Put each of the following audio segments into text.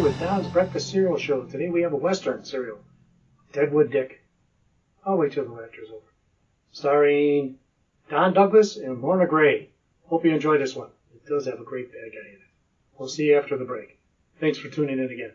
With Don's Breakfast Cereal Show. Today we have a Western cereal, Deadwood Dick. I'll wait till the lecture's over. Starring Don Douglas and Lorna Gray. Hope you enjoy this one. It does have a great bad guy in it. We'll see you after the break. Thanks for tuning in again.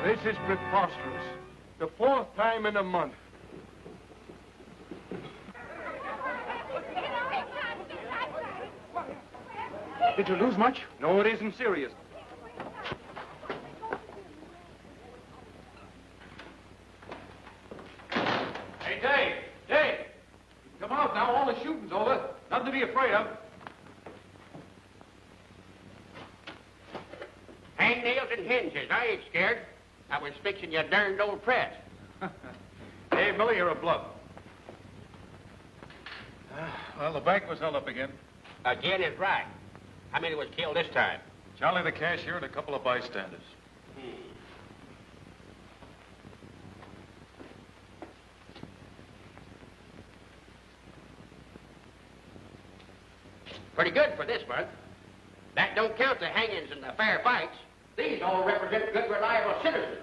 This is preposterous. The fourth time in a month. Did you lose much? No, it isn't serious. Hey, Dave! Dave! Come out now. All the shooting's over. Nothing to be afraid of. Hangnails and hinges. I ain't scared. I was fixing your darned old press. Hey, Millie, you're a bluff. Well, the bank was held up again. Again is right. How many was killed this time? Charlie the cashier and a couple of bystanders. Pretty good for this month. That don't count the hangings and the fair fights. These all represent good, reliable citizens.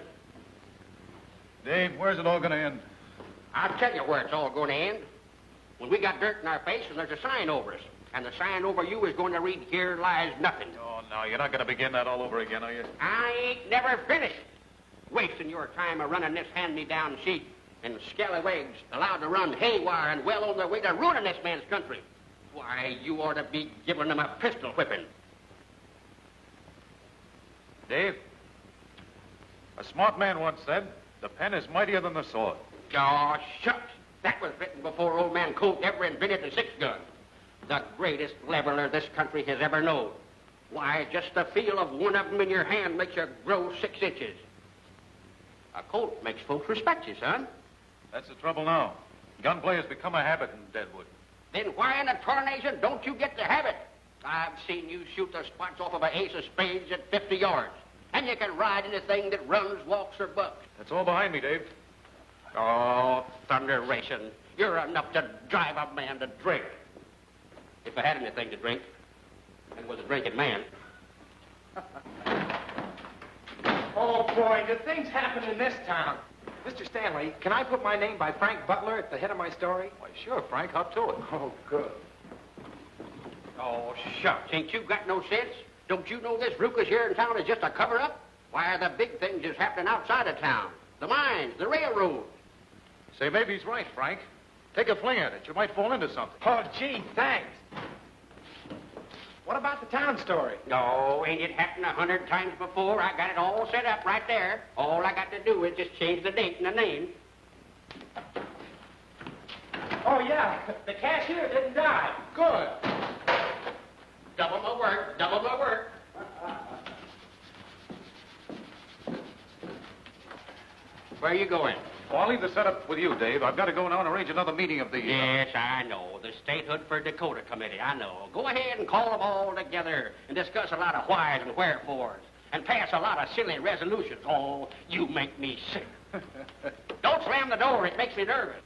Dave, where's it all going to end? I'll tell you where it's all going to end. When we got dirt in our face and there's a sign over us. And the sign over you is going to read, "Here lies nothing." Oh, no, you're not going to begin that all over again, are you? I ain't never finished. Wasting your time of running this hand-me-down sheet. And scallywags allowed to run haywire and well on their way to ruining this man's country. Why, you ought to be giving them a pistol whipping. Dave, a smart man once said, the pen is mightier than the sword. Oh, shucks. That was written before old man Colt ever invented the six-gun. The greatest leveler this country has ever known. Why, just the feel of one of them in your hand makes you grow 6 inches. A Colt makes folks respect you, son. That's the trouble now. Gunplay has become a habit in Deadwood. Then why in the tarnation don't you get the habit? I've seen you shoot the spots off of an ace of spades at 50 yards. And you can ride anything that runs, walks, or bucks. That's all behind me, Dave. Oh, thunderation. You're enough to drive a man to drink. If I had anything to drink, and was a drinking man. Oh, boy, do things happen in this town. Mr. Stanley, can I put my name by Frank Butler at the head of my story? Why, sure, Frank, up to it. Oh, good. Oh, shucks. Ain't you got no sense? Don't you know this ruckus here in town is just a cover-up? Why, the big things is happening outside of town. The mines, the railroad. Say, maybe he's right, Frank. Take a fling at it. You might fall into something. Oh, gee, thanks. What about the town story? No, ain't it happened 100 times before? I got it all set up right there. All I got to do is just change the date and the name. Oh, yeah, the cashier didn't die. Good. Double my work, double my work. Where are you going? Well, I'll leave the setup with you, Dave. I've got to go now and arrange another meeting of the... Yes, I know. The Statehood For Dakota committee, I know. Go ahead and call them all together and discuss a lot of whys and wherefores and pass a lot of silly resolutions. Oh, you make me sick. Don't slam the door. It makes me nervous.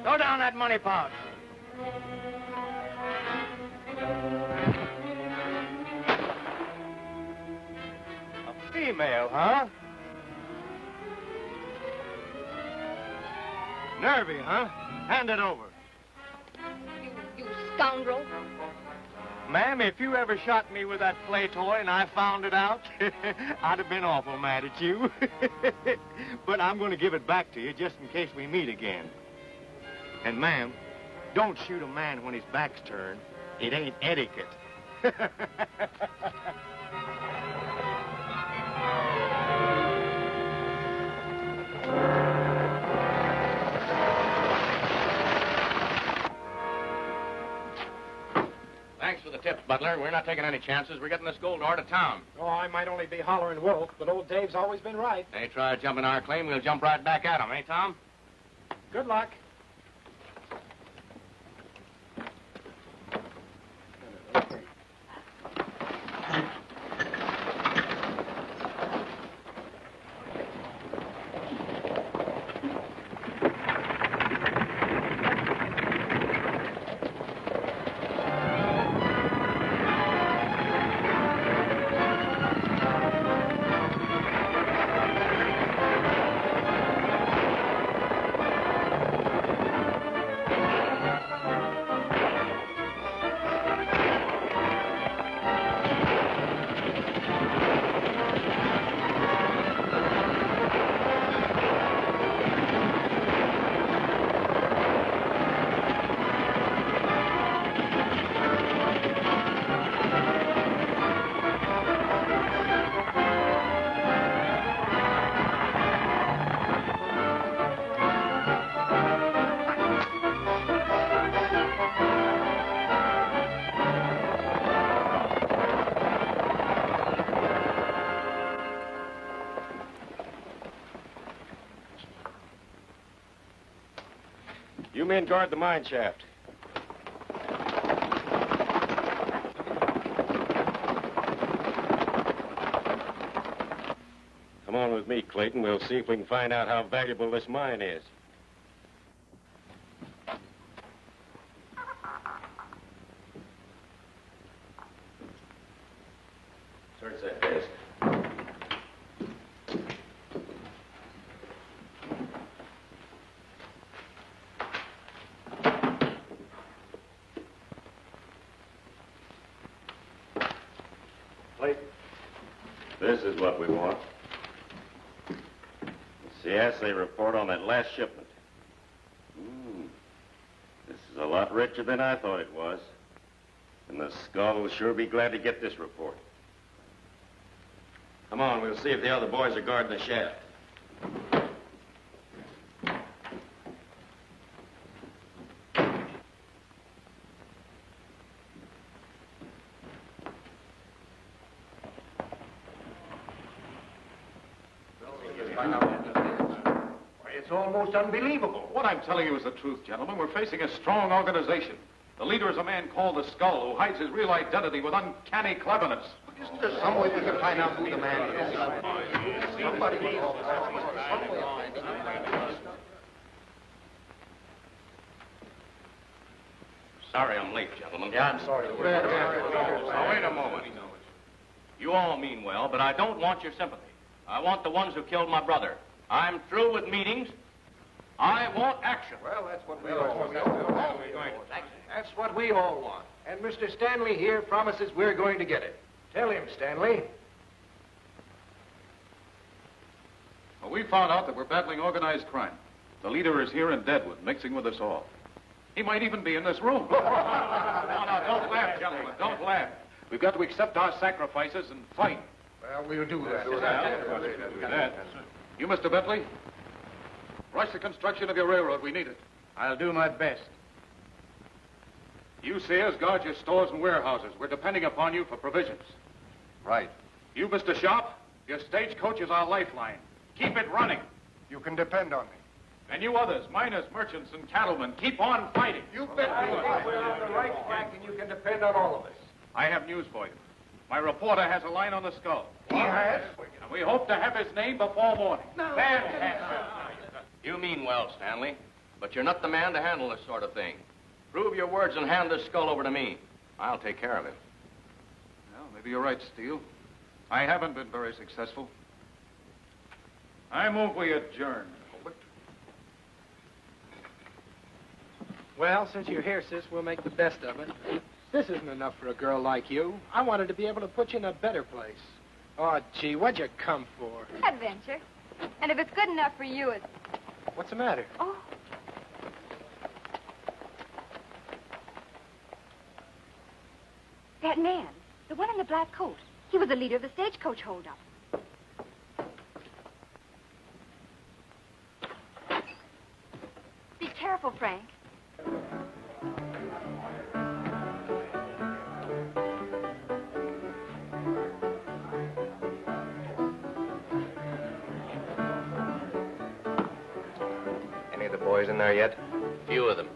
Throw down that money pouch. A female, huh? Nervy, huh? Hand it over. You scoundrel. Ma'am, if you ever shot me with that play toy and I found it out, I'd have been awful mad at you. But I'm going to give it back to you just in case we meet again. And, ma'am, don't shoot a man when his back's turned. It ain't etiquette. Thanks for the tips, Butler. We're not taking any chances. We're getting this gold ore to town. Oh, I might only be hollering wolf, but old Dave's always been right. They try jumping our claim, we'll jump right back at them, eh, Tom? Good luck. You men guard the mine shaft. Come on with me, Clayton. We'll see if we can find out how valuable this mine is. Search that desk. Clayton, this is what we want. assay report on that last shipment. This is a lot richer than I thought it was. And the Skull will sure be glad to get this report. Come on, we'll see if the other boys are guarding the shaft. It's almost unbelievable. What I'm telling you is the truth, gentlemen. We're facing a strong organization. The leader is a man called the Skull, who hides his real identity with uncanny cleverness. Isn't there some way we can find out who the man is? Somebody... Sorry I'm late, gentlemen. Yeah, I'm sorry. Now, wait a moment. You all mean well, but I don't want your sympathy. I want the ones who killed my brother. I'm through with meetings. I want action. Well, that's what we all want. That's what we all want. And Mr. Stanley here promises we're going to get it. Tell him, Stanley. Well, we found out that we're battling organized crime. The leader is here in Deadwood, mixing with us all. He might even be in this room. No, don't laugh, gentlemen. Don't laugh. We've got to accept our sacrifices and fight. Well, we'll do that. You, Mr. Bentley, rush the construction of your railroad. We need it. I'll do my best. You, Sears, guard your stores and warehouses. We're depending upon you for provisions. Right. You, Mr. Sharp, your stagecoach is our lifeline. Keep it running. You can depend on me. And you others, miners, merchants, and cattlemen, keep on fighting. You bet we will. We're on the right track, and you can depend on all of us. I have news for you. My reporter has a line on the Skull. He has? And we hope to have his name before morning. No. Fantastic. You mean well, Stanley, but you're not the man to handle this sort of thing. Prove your words and hand this Skull over to me. I'll take care of him. Well, maybe you're right, Steele. I haven't been very successful. I move we adjourn. Well, since you're here, sis, we'll make the best of it. This isn't enough for a girl like you. I wanted to be able to put you in a better place. Oh, gee, what'd you come for? Adventure. And if it's good enough for you, it's... What's the matter? Oh. That man, the one in the black coat, he was the leader of the stagecoach holdup. Be careful, Frank. Any of the boys in there yet? Few of them.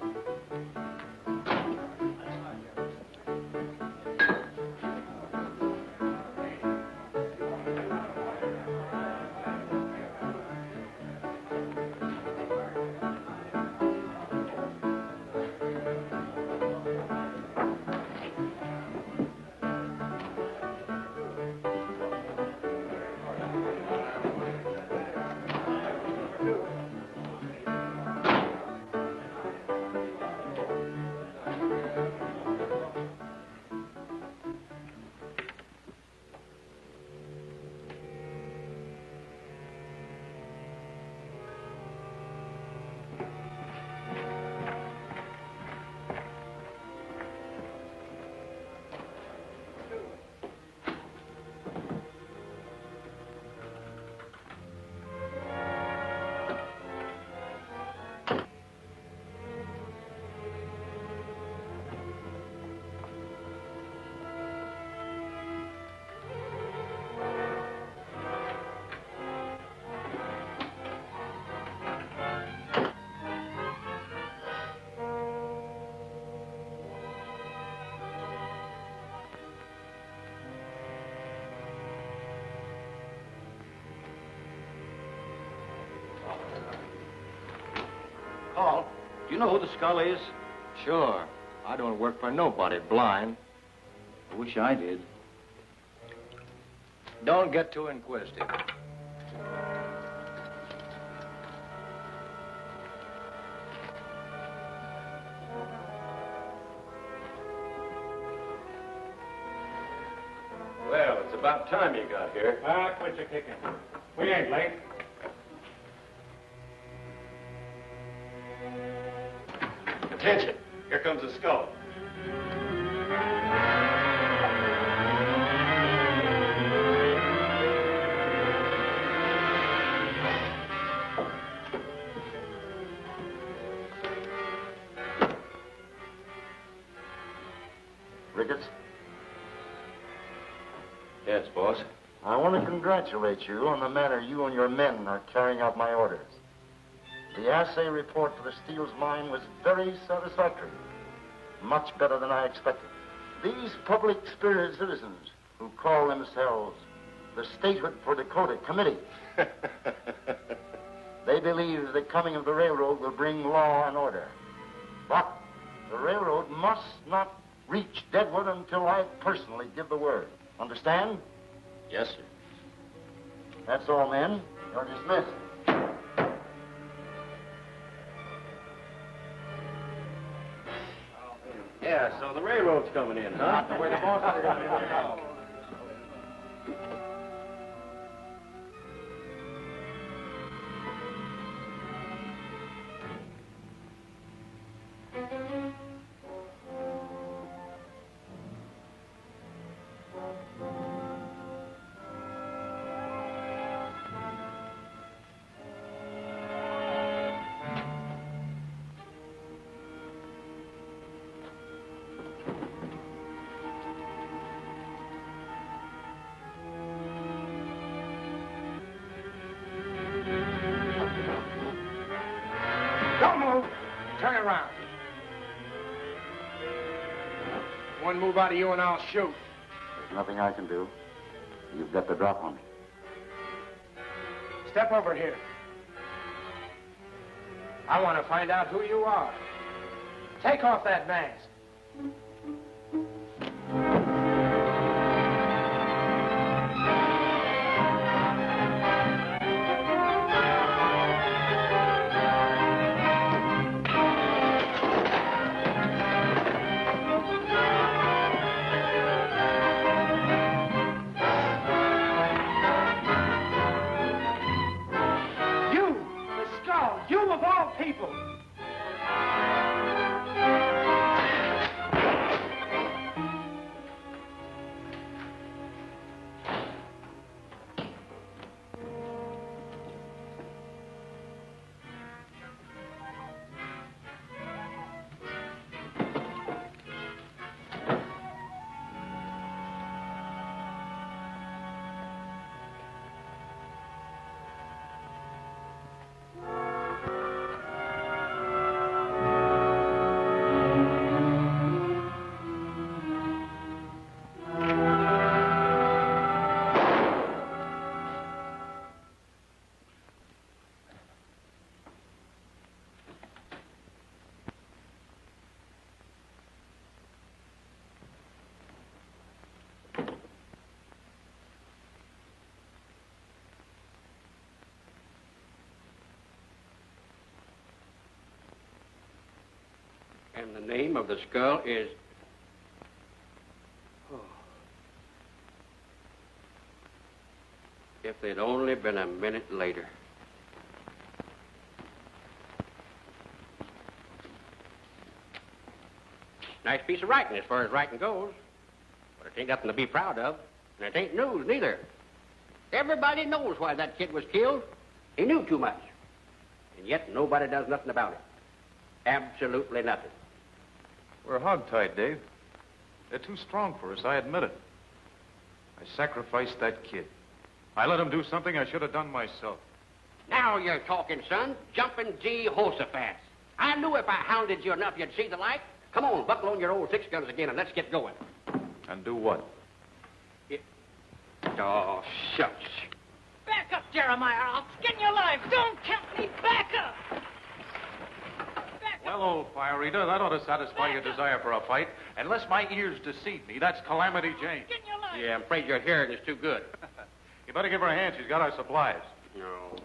Paul, do you know who the Skull is? Sure. I don't work for nobody blind. I wish I did. Don't get too inquisitive. Well, it's about time you got here. Quit your kicking. We ain't late. Attention. Here comes the skull. Ricketts, Yes, boss. I want to congratulate you on the manner you and your men are carrying out my orders. The assay report for the Steele's mine was very satisfactory. Much better than I expected. These public-spirited citizens who call themselves the Statehood For Dakota Committee, they believe the coming of the railroad will bring law and order. But the railroad must not reach Deadwood until I personally give the word. Understand? Yes, sir. That's all, men. You're dismissed. Yeah, so the railroad's coming in, huh? Where the boss is going. Don't move. Turn around. One move out of you and I'll shoot. There's nothing I can do. You've got the drop on me. Step over here. I want to find out who you are. Take off that mask. People. And the name of the skull is... Oh. If they'd only been a minute later. Nice piece of writing as far as writing goes. But it ain't nothing to be proud of. And it ain't news, neither. Everybody knows why that kid was killed. He knew too much. And yet nobody does nothing about it. Absolutely nothing. We're hogtied, Dave. They're too strong for us, I admit it. I sacrificed that kid. I let him do something I should have done myself. Now you're talking, son. Jumping Jehoshaphat. I knew if I hounded you enough, you'd see the light. Come on, buckle on your old 6 guns again and let's get going. And do what? Oh, shucks. Back up, Jeremiah. I'll skin you alive. Don't tempt me. Back up. Well, old fire eater, that ought to satisfy your desire for a fight. Unless my ears deceive me, that's Calamity Jane. Skin you alive. Yeah, I'm afraid your hearing is too good. You better give her a hand. She's got our supplies. No.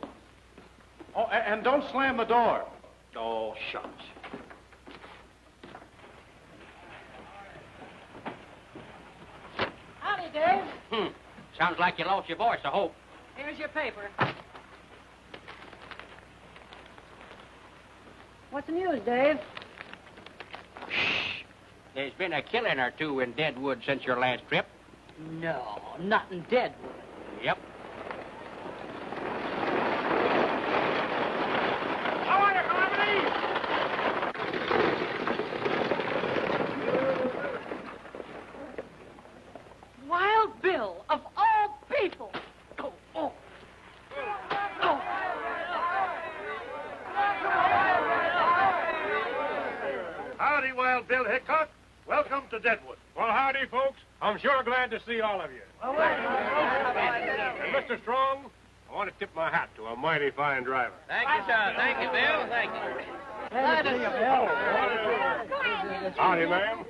Oh, and don't slam the door. Oh, shucks. Howdy, Dave. Sounds like you lost your voice, I hope. Here's your paper. What's the news, Dave? There's been a killing or two in Deadwood since your last trip. No, not in Deadwood. Yep. How are you, Calamity? Wild Bill, of all people. Oh, oh. Oh. Howdy, Wild Bill Hickok. Welcome to Deadwood. Well, howdy, folks. I'm sure glad to see all of you. And Mr. Strong, I want to tip my hat to a mighty fine driver. Thank you, sir. Thank you, Bill. Thank you. Howdy, ma'am.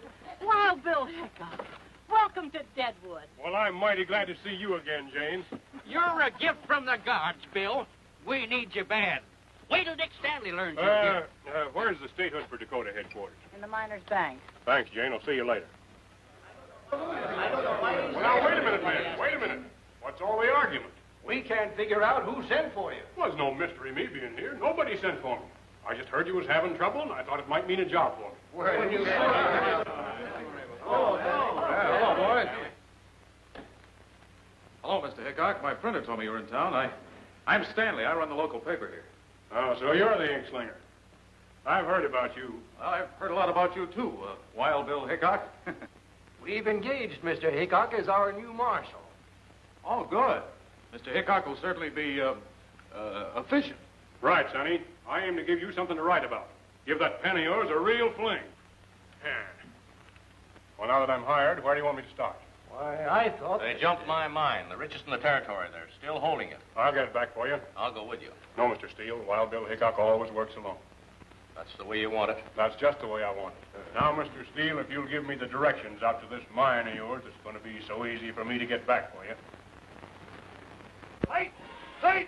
Wild Bill Hickok, welcome to Deadwood. Well, I'm mighty glad to see you again, Jane. You're a gift from the gods, Bill. We need you bad. Wait till Dick Stanley learns you're here. Where's the Statehood For Dakota headquarters? In the Miners' Bank. Thanks, Jane. I'll see you later. Well, now, wait a minute, man. Wait a minute. What's all the argument? We can't figure out who sent for you. Well, there's no mystery me being here. Nobody sent for me. I just heard you was having trouble, and I thought it might mean a job for me. Where you Hello, boys. Hello, Mr. Hickok. My printer told me you were in town. I'm Stanley. I run the local paper here. Oh, so you're the ink slinger. I've heard about you. Well, I've heard a lot about you, too, Wild Bill Hickok. We've engaged Mr. Hickok as our new marshal. Oh, good. Mr. Hickok will certainly be efficient. Right, Sonny. I aim to give you something to write about. Give that pen of yours a real fling. Yeah. Well, now that I'm hired, where do you want me to start? Why, I thought... They jumped my mine. The richest in the territory. They're still holding it. I'll get it back for you. I'll go with you. No, Mr. Steele. Wild Bill Hickok always works alone. That's the way you want it. That's just the way I want it. Now, Mr. Steele, if you'll give me the directions out to this mine of yours, it's going to be so easy for me to get back for you. Wait! Wait!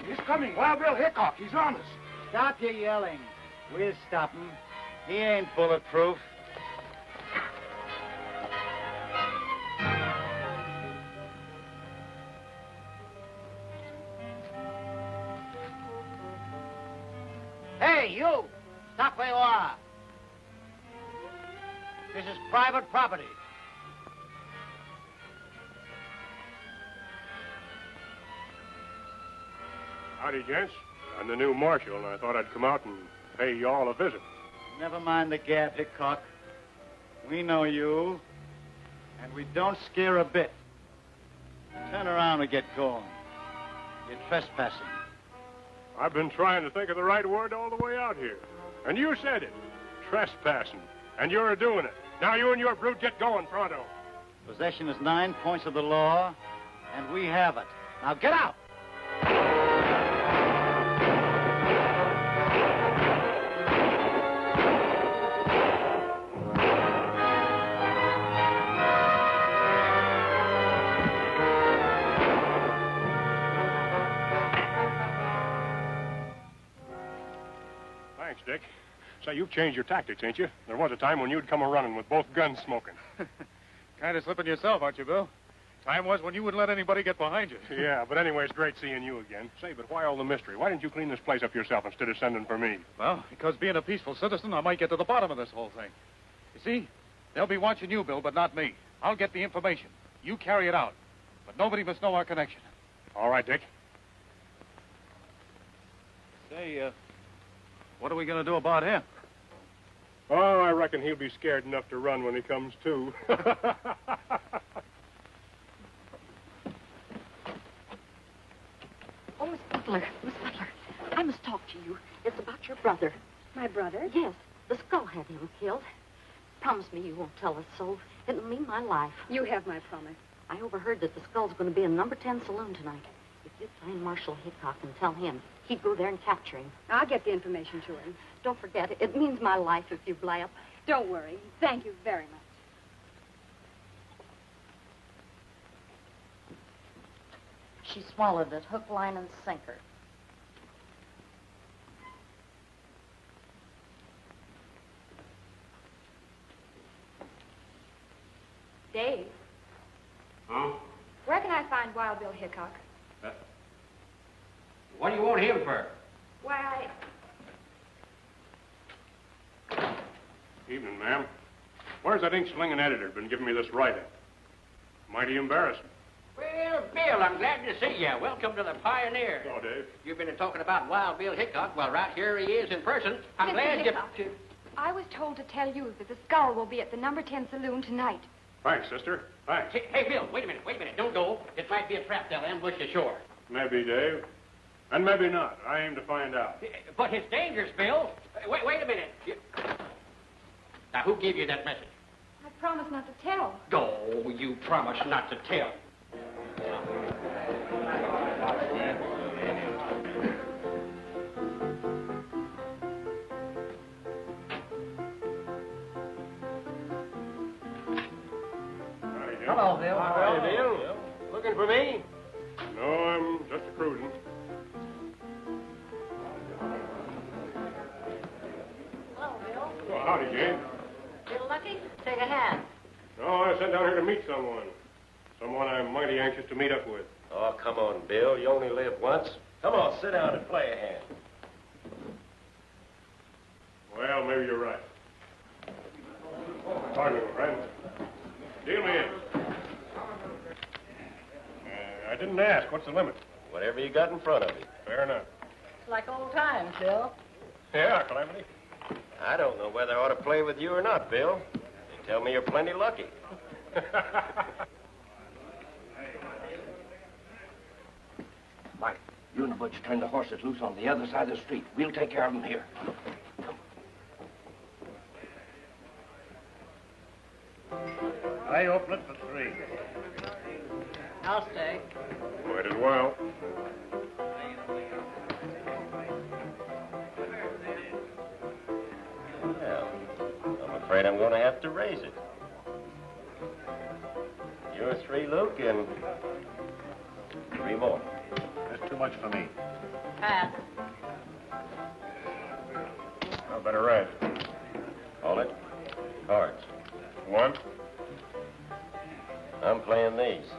He's coming. Wild Bill Hickok. He's on us. Stop your yelling. We'll stop him. He ain't bulletproof. Hey, you! Stop where you are. This is private property. Howdy, gents. I'm the new marshal, and I thought I'd come out and pay you all a visit. Never mind the gab, Hickok. We know you, and we don't scare a bit. Turn around and get going. You're trespassing. I've been trying to think of the right word all the way out here. And you said it. Trespassing. And you're doing it. Now you and your brute get going pronto. Possession is 9 points of the law, and we have it. Now get out! Thanks, Dick. Say, you've changed your tactics, ain't you? There was a time when you'd come a-running with both guns smoking. Kind of slipping yourself, aren't you, Bill? Time was when you wouldn't let anybody get behind you. Yeah, but anyway, it's great seeing you again. Say, but why all the mystery? Why didn't you clean this place up yourself instead of sending for me? Well, because being a peaceful citizen, I might get to the bottom of this whole thing. You see, they'll be watching you, Bill, but not me. I'll get the information. You carry it out. But nobody must know our connection. All right, Dick. Say, what are we going to do about him? Oh, I reckon he'll be scared enough to run when he comes to. Oh, Miss Butler, I must talk to you. It's about your brother. My brother? Yes, the skull had him killed. Promise me you won't tell us so. It'll mean my life. You have my promise. I overheard that the skull's going to be in number 10 saloon tonight. If you'd find Marshal Hickok and tell him, he'd go there and capture him. I'll get the information to him. Don't forget, it means my life if you blab. Don't worry. Thank you very much. She swallowed it, hook, line, and sinker. Dave. Huh? Where can I find Wild Bill Hickok? What do you want him for? Why, Evening, ma'am. Where's that ink-slinging editor been giving me this write-up? Mighty embarrassing. Well, Bill, I'm glad to see you. Welcome to the Pioneer. Oh, Dave. You've been talking about Wild Bill Hickok. Well, right here he is in person. I'm Mr. glad Hickok, you... I was told to tell you that the skull will be at the number 10 saloon tonight. Thanks, sister. Thanks. Hey, Bill, wait a minute. Don't go. It might be a trap they'll ambush you ashore. Maybe, Dave. And maybe not. I aim to find out. But it's dangerous, Bill. Wait a minute. Now, who gave you that message? I promised not to tell. Oh, you promised not to tell. Hello, Bill. Hi, Bill. Looking for me? No, I'm just a cruising. Hello, Bill. Well, howdy, Jane. Feel lucky? Take a hand. No, I sent down here to meet someone. Someone I'm mighty anxious to meet up with. Oh, come on, Bill. You only live once. Come on, sit down and play a hand. Well, maybe you're right. Pardon me, friend. Deal me in. I didn't ask. What's the limit? Whatever you got in front of you. Fair enough. It's like old times, Bill. Yeah, Calamity. I don't know whether I ought to play with you or not, Bill. They tell me you're plenty lucky. Mike, you and the butcher turn the horses loose on the other side of the street. We'll take care of them here. I open it for 3. I'll stay. Might as well. Well, I'm afraid I'm going to have to raise it. You're 3, Luke, and 3 more. That's too much for me. Pass. I better rise. Call it. Cards. 1. I'm playing these.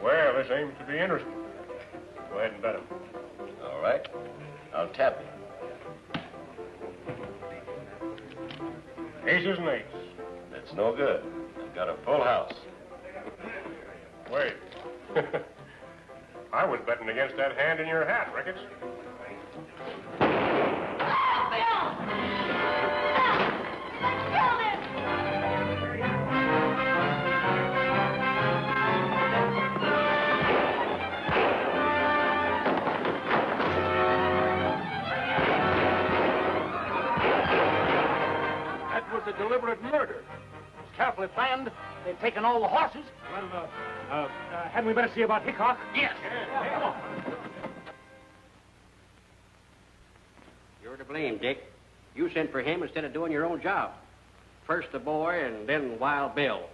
Well, this aims to be interesting. Go ahead and bet him. All right. I'll tap you. Aces and 8s. That's no good. I've got a full house. Wait. I was betting against that hand in your hat, Ricketts. That was a deliberate murder. It was carefully planned. They've taken all the horses. Well, hadn't we better see about Hickok? Yes. Come on. You're to blame, Dick. You sent for him instead of doing your own job. First the boy, and then Wild Bill.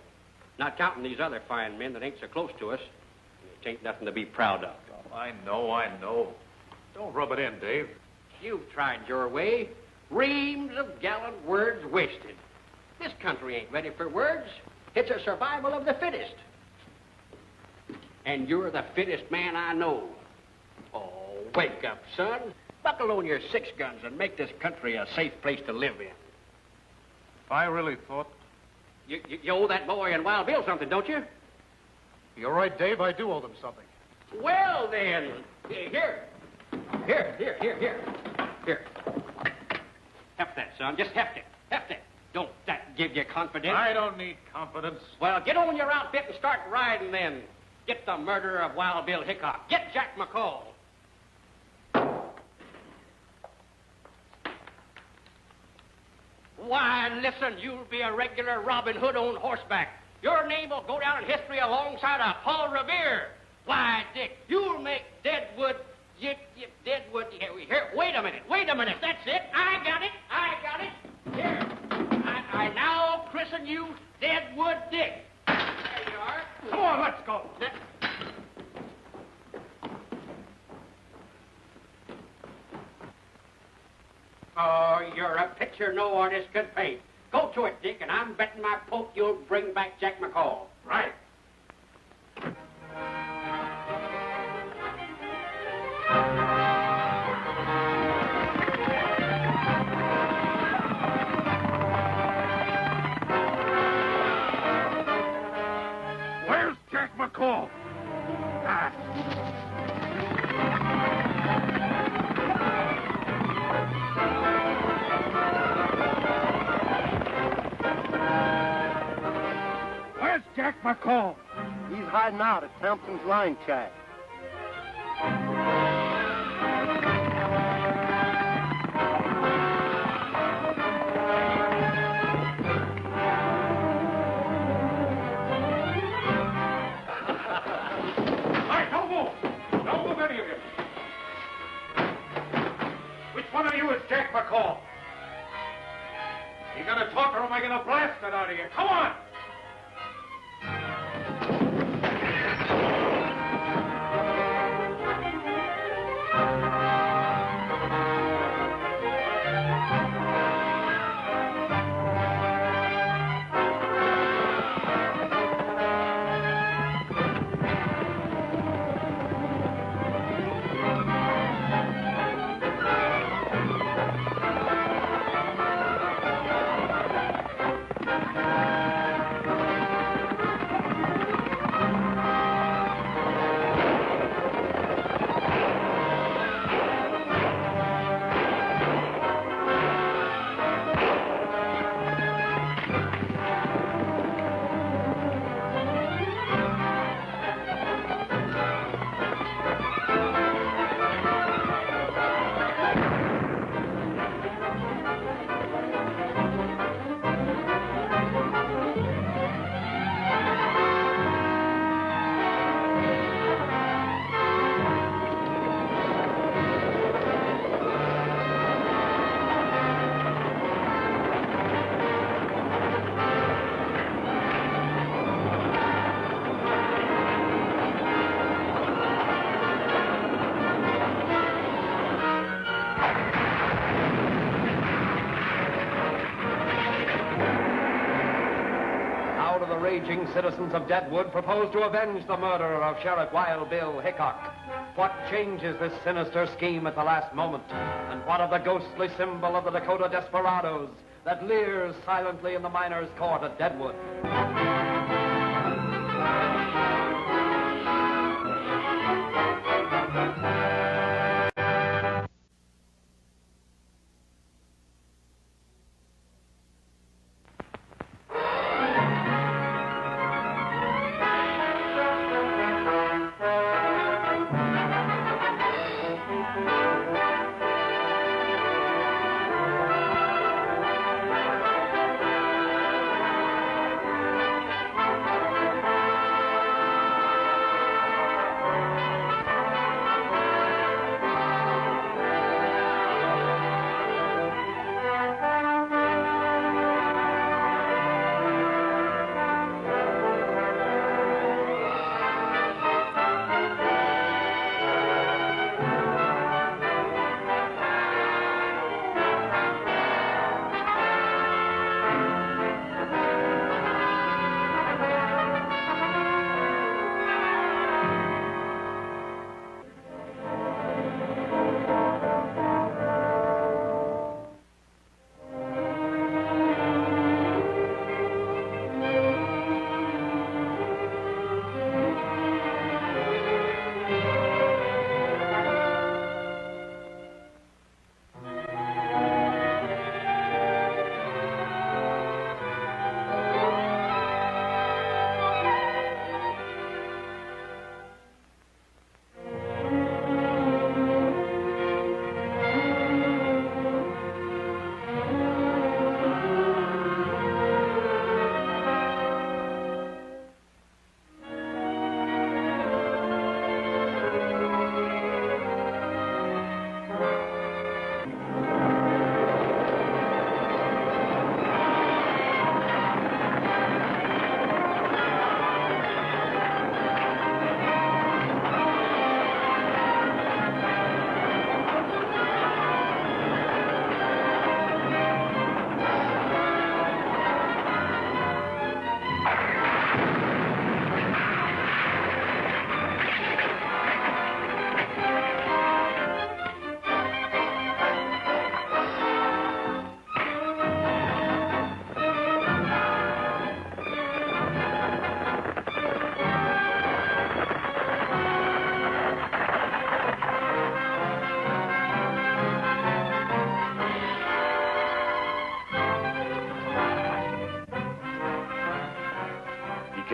Not counting these other fine men that ain't so close to us. It ain't nothing to be proud of. Oh, I know. Don't rub it in, Dave. You've tried your way. Reams of gallant words wasted. This country ain't ready for words. It's a survival of the fittest. And you're the fittest man I know. Oh, wake up, son. Buckle on your 6 guns and make this country a safe place to live in. If I really thought... You owe that boy and Wild Bill something, don't you? You're right, Dave. I do owe them something. Well, then. Here. Heft that, son. Just heft it. Don't that give you confidence? I don't need confidence. Well, get on your outfit and start riding then. Get the murderer of Wild Bill Hickok. Get Jack McCall. Why, listen, you'll be a regular Robin Hood on horseback. Your name will go down in history alongside of Paul Revere. Why, Dick, you'll make Deadwood... Deadwood... Here, wait a minute. That's it. I got it. Here. I now christen you Deadwood Dick. There you are. Come on, let's go. Oh, you're a picture no artist could paint. Go to it, Dick, and I'm betting my poke you'll bring back Jack McCall. Right. McCall. He's hiding out at Thompson's line shack. Hey, don't move! Don't move, any of you! Which one of you is Jack McCall? You gonna talk or am I gonna blast it out of you? Come on! Raging citizens of Deadwood propose to avenge the murder of Sheriff Wild Bill Hickok. What changes this sinister scheme at the last moment? And what of the ghostly symbol of the Dakota desperados that leers silently in the miners' court at Deadwood?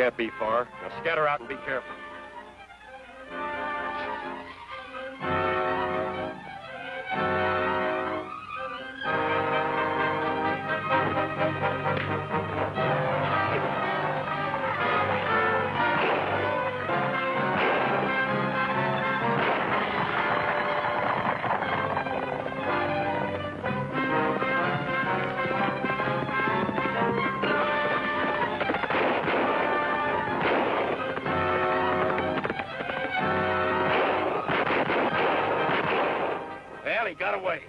can't be far. Now scatter out and be careful. Got away.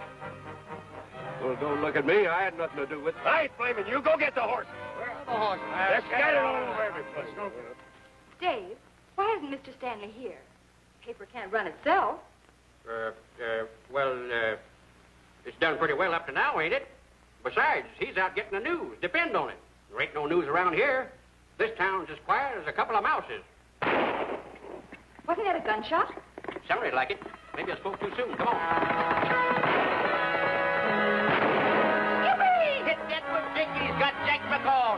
Well, don't look at me. I had nothing to do with it. I ain't blaming you. Go get the horses. Where are the horses? They're scattered all over every place. Go get them. Dave, why isn't Mr. Stanley here? Paper can't run itself. It's done pretty well up to now, ain't it? Besides, he's out getting the news. Depend on it. There ain't no news around here. This town's as quiet as a couple of mouses. Wasn't that a gunshot? Sounded like it. Maybe I spoke too soon. Come on. Yippee! Hit Deadwood Dick. He's got Jack McCall.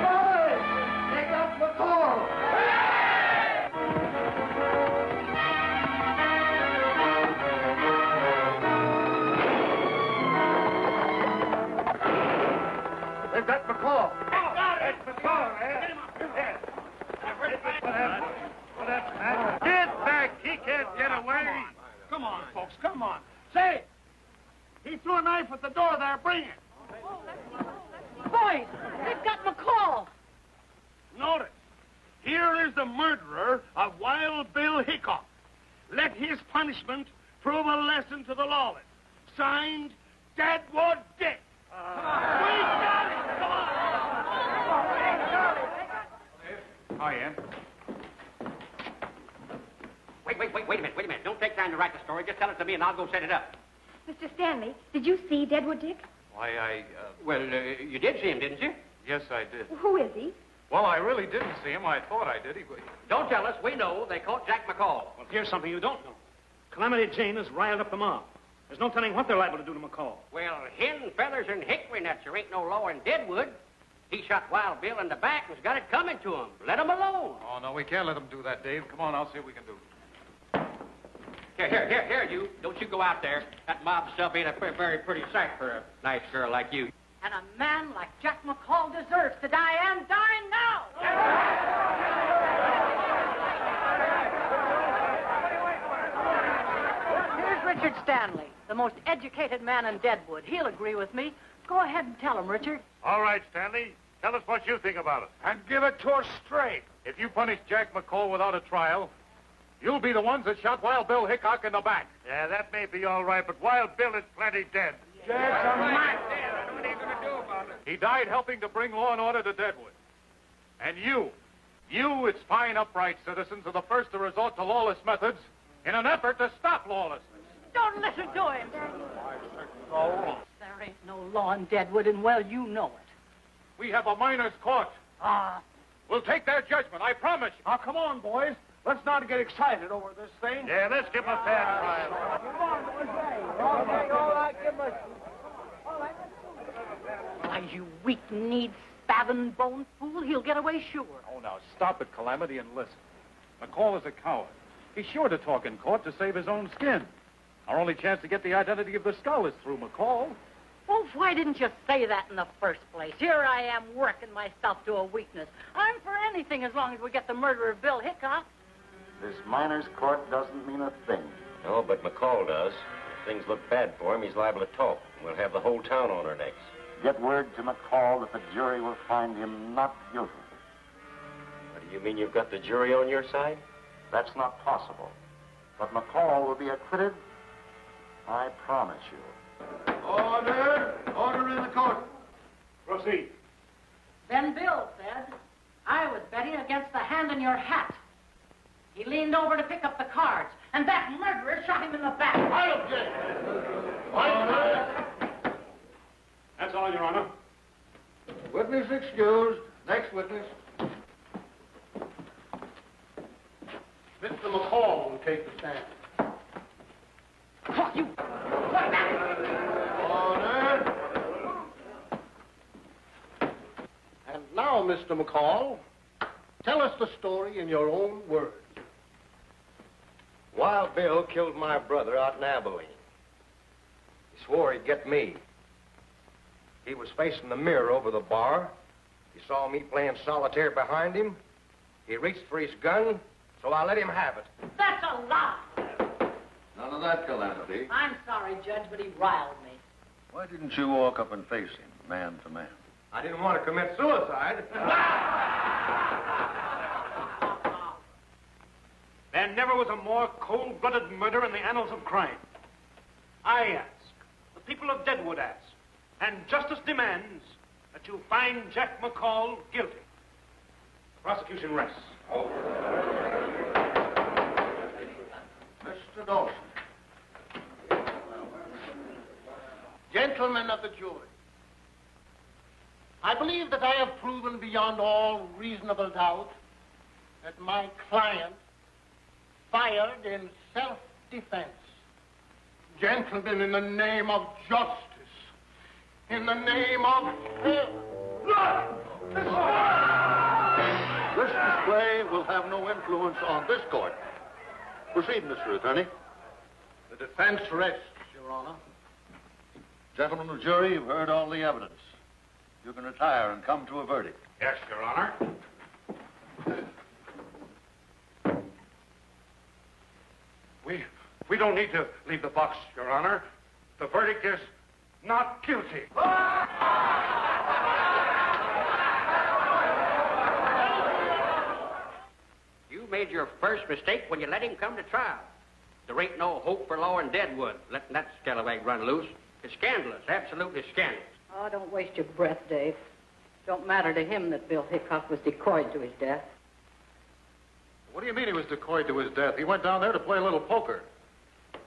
Boys, they got McCall. They've got McCall. That's McCall, man. Get back! He can't get away! Come on, folks, come on. Say, he threw a knife at the door there. Bring it. Boys, they've got McCall. Notice, here is the murderer of Wild Bill Hickok. Let his punishment prove a lesson to the lawless. Signed, Deadwood Dick. We got it! Come on! Hi, Ann. Wait a minute. Don't take time to write the story. Just tell it to me and I'll go set it up. Mr. Stanley, did you see Deadwood Dick? Why, You did see him, didn't you? yes, I did. Who is he? Well, I really didn't see him. I thought I did. Don't tell us. We know they caught Jack McCall. Well, here's something you don't know. Calamity Jane has riled up the mob. There's no telling what they're liable to do to McCall. Well, hen feathers and hickory nuts. There ain't no law in Deadwood. He shot Wild Bill in the back and's got it coming to him. Let him alone. Oh, no, we can't let him do that, Dave. Come on, I'll see what we can do. Here, you. Don't you go out there. That mob stuff ain't a very pretty sight for a nice girl like you. And a man like Jack McCall deserves to die and die now. Here's Richard Stanley, the most educated man in Deadwood. He'll agree with me. Go ahead and tell him, Richard. All right, Stanley. Tell us what you think about it. And give it to us straight. If you punish Jack McCall without a trial, you'll be the ones that shot Wild Bill Hickok in the back. Yeah, that may be all right, but Wild Bill is plenty dead. Jack's a man. What are you going to do about it? He died helping to bring law and order to Deadwood. And you, its fine, upright citizens, are the first to resort to lawless methods in an effort to stop lawlessness. Don't listen to him. There ain't no law in Deadwood, and well, you know it. We have a miners' court. Ah. We'll take their judgment, I promise you. Now, come on, boys. Let's not get excited over this thing. Yeah, let's give him a fair trial. Come on, boys. Okay, all right, give us. Why, you weak-kneed, spavined-bone fool, he'll get away sure. Oh, now, stop it, Calamity, and listen. McCall is a coward. He's sure to talk in court to save his own skin. Our only chance to get the identity of the skull is through McCall. Well, why didn't you say that in the first place? Here I am working myself to a weakness. I'm for anything as long as we get the murderer of Bill Hickok. This miner's court doesn't mean a thing. No, but McCall does. If things look bad for him, he's liable to talk. We'll have the whole town on our necks. Get word to McCall that the jury will find him not guilty. What do you mean you've got the jury on your side? That's not possible. But McCall will be acquitted, I promise you. Order! Order in the court. Proceed. Then Bill said, I was betting against the hand in your hat. He leaned over to pick up the cards, and that murderer shot him in the back. I object. Order. That's all, Your Honor. Witness excused. Next witness. Mr. McCall will take the stand. Oh, you... Order. And now, Mr. McCall. Tell us the story in your own words. Wild Bill killed my brother out in Abilene. He swore he'd get me. He was facing the mirror over the bar. He saw me playing solitaire behind him. He reached for his gun, so I let him have it. That's a lie. None of that, Calamity. I'm sorry, Judge, but he riled me. Why didn't you walk up and face him, man to man? I didn't want to commit suicide. There never was a more cold-blooded murder in the annals of crime. I ask, the people of Deadwood ask, and justice demands that you find Jack McCall guilty. The prosecution rests. Mr. Dawson. Gentlemen of the jury, I believe that I have proven beyond all reasonable doubt that my client fired in self-defense. Gentlemen, in the name of justice, in the name of faith. This display will have no influence on this court. Proceed, Mr. Attorney. The defense rests, Your Honor. Gentlemen of the jury, you've heard all the evidence. You can retire and come to a verdict. Yes, Your Honor. We don't need to leave the box, Your Honor. The verdict is not guilty. You made your first mistake when you let him come to trial. There ain't no hope for law in Deadwood, letting that scallywag run loose. It's scandalous, absolutely scandalous. Oh, don't waste your breath, Dave. Don't matter to him that Bill Hickok was decoyed to his death. What do you mean he was decoyed to his death? He went down there to play a little poker.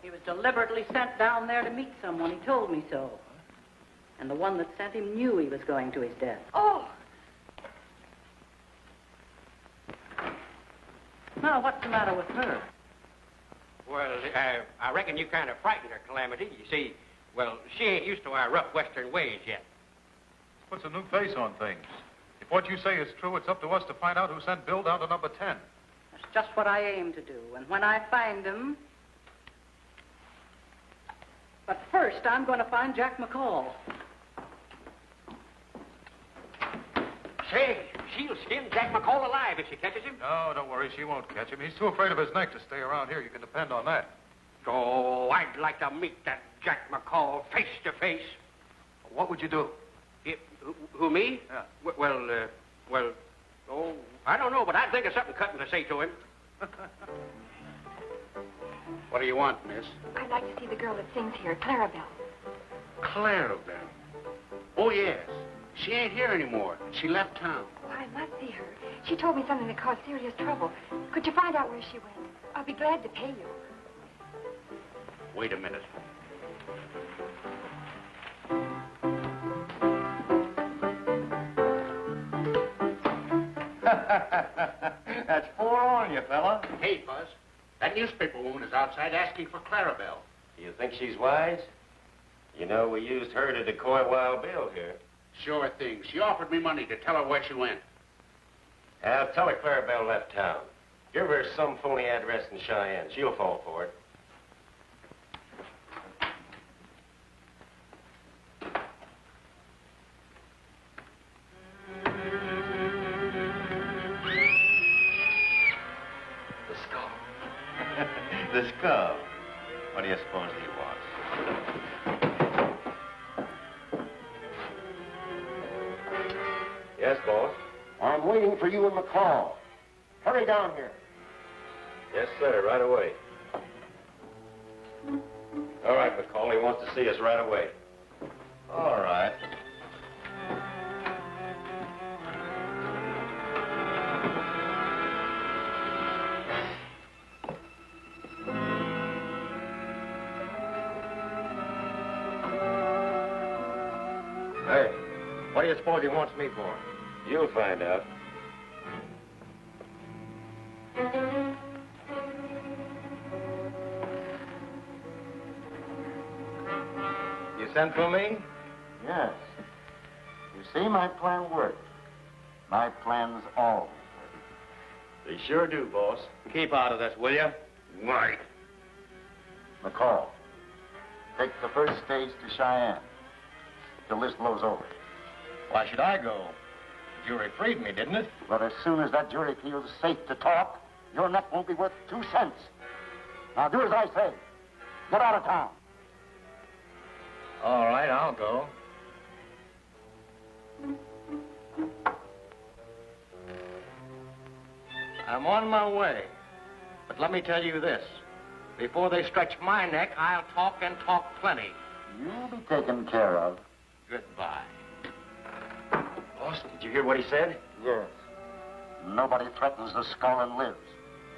He was deliberately sent down there to meet someone. He told me so. And the one that sent him knew he was going to his death. Oh! Now, what's the matter with her? Well, I reckon you kind of frightened her, Calamity. You see, well, she ain't used to our rough Western ways yet. Puts a new face on things. If what you say is true, it's up to us to find out who sent Bill down to number 10. That's just what I aim to do. And when I find him... But first, I'm going to find Jack McCall. Say, she'll skin Jack McCall alive if she catches him. No, don't worry. She won't catch him. He's too afraid of his neck to stay around here. You can depend on that. Oh, I'd like to meet that Jack McCall face to face. What would you do? Who, me? Yeah. Well, oh, I don't know, but I'd think of something cutting to say to him. What do you want, miss? I'd like to see the girl that sings here, Clarabelle. Clarabelle. Oh, yes. She ain't here anymore. She left town. Oh, I must see her. She told me something that caused serious trouble. Could you find out where she went? I'll be glad to pay you. Wait a minute. That's 4 on you, fella. Hey, Buzz. That newspaper woman is outside asking for Clarabelle. You think she's wise? You know, we used her to decoy Wild Bill here. Sure thing. She offered me money to tell her where she went. I'll tell her Clarabelle left town. Give her some phony address in Cheyenne. She'll fall for it. The skull. The skull. What do you suppose he wants? Yes, boss? I'm waiting for you in McCall. Hurry down here. Yes, sir, right away. All right, McCall, he wants to see us right away. All right. Hey, what do you suppose he wants me for? You'll find out. You sent for me? Yes. You see, my plan worked. My plans all. They sure do, boss. Keep out of this, will you? Why? McCall, take the first stage to Cheyenne till this blows over. Why should I go? The jury freed me, didn't it? But as soon as that jury feels safe to talk, your neck won't be worth 2 cents. Now do as I say. Get out of town. All right, I'll go. I'm on my way. But let me tell you this. Before they stretch my neck, I'll talk and talk plenty. You'll be taken care of. Goodbye. Boss, did you hear what he said? Yes. Nobody threatens the skull and lives.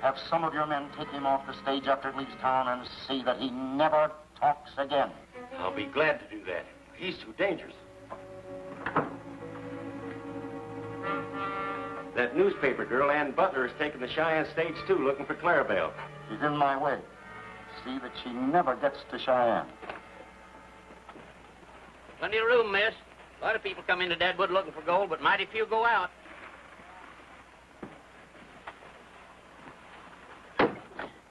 Have some of your men take him off the stage after it leaves town and see that he never talks again. I'll be glad to do that. He's too dangerous. That newspaper girl, Ann Butler, is taking the Cheyenne stage, too, looking for Clarabelle. She's in my way. See that she never gets to Cheyenne. Plenty of room, miss. A lot of people come into Deadwood looking for gold, but mighty few go out.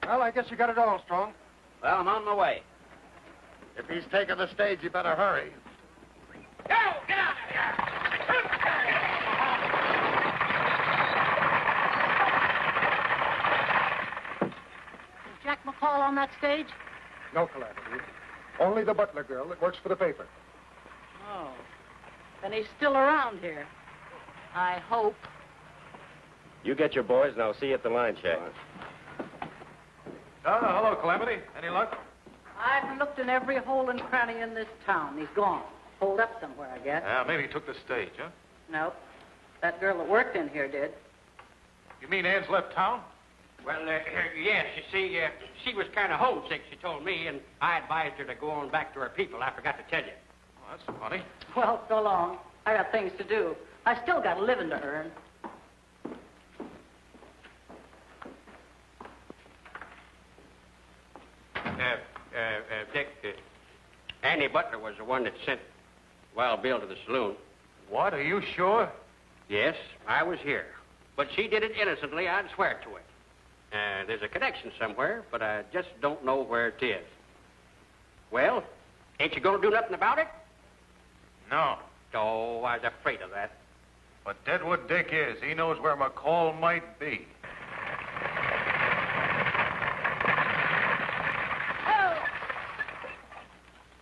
Well, I guess you got it all, Strong. Well, I'm on my way. If he's taking the stage, you better hurry. Go! Get out of here! Is Jack McCall on that stage? No, Calamity. Only the butler girl that works for the paper. Oh. Then he's still around here. I hope. You get your boys, and I'll see you at the line check. Hello, Calamity. Any luck? I've looked in every hole and cranny in this town. He's gone. Holed up somewhere, I guess. Maybe he took the stage, huh? Nope. That girl that worked in here did. You mean Ann's left town? Well, yes, you see, she was kind of homesick, she told me, and I advised her to go on back to her people. I forgot to tell you. Well, that's funny. Well, so long. I got things to do. I still got a living to earn. Dick, Annie Butler was the one that sent Wild Bill to the saloon. What? Are you sure? Yes, I was here. But she did it innocently, I'd swear to it. There's a connection somewhere, but I just don't know where it is. Well, ain't you going to do nothing about it? No. Oh, I was afraid of that. But Deadwood Dick is. He knows where McCall might be.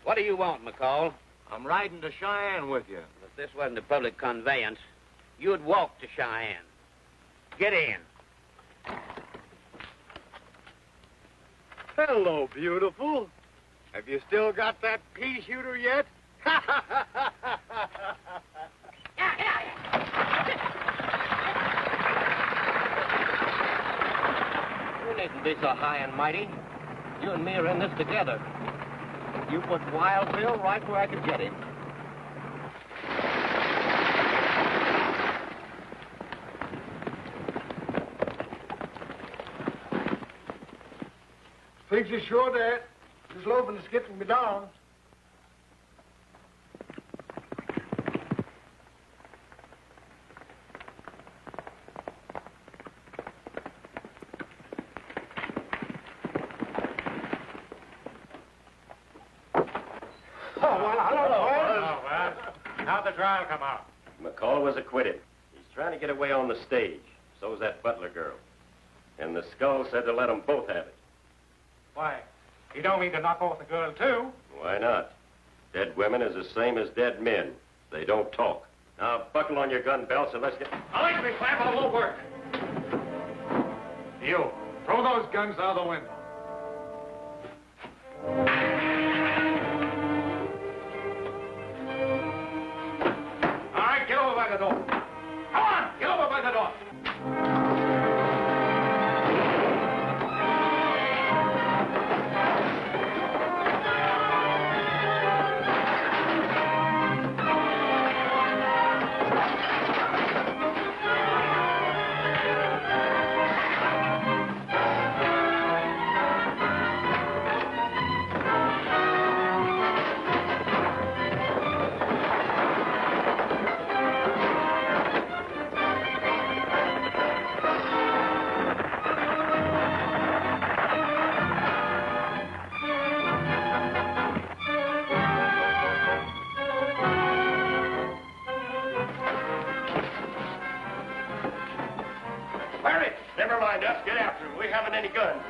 What do you want, McCall? I'm riding to Cheyenne with you. If this wasn't a public conveyance, you'd walk to Cheyenne. Get in. Hello, beautiful. Have you still got that pea shooter yet? You needn't be so high and mighty. You and me are in this together. You put Wild Bill right where I could get him. Things are sure that. This loafing is getting me down. How'd the trial come out? McCall was acquitted. He's trying to get away on the stage. So's that Butler girl. And the skull said to let them both have it. Why, you don't mean to knock off the girl, too? Why not? Dead women is the same as dead men. They don't talk. Now, buckle on your gun belts and let's get... I like to be clap, I won't work. You, throw those guns out the window. All right, get over by the door. Come on, get over by the door. any guns.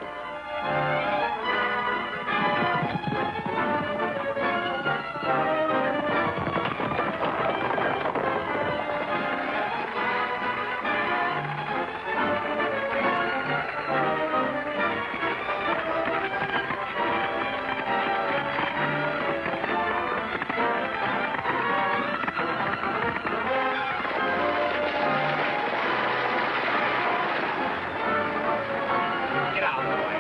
Get out, boy.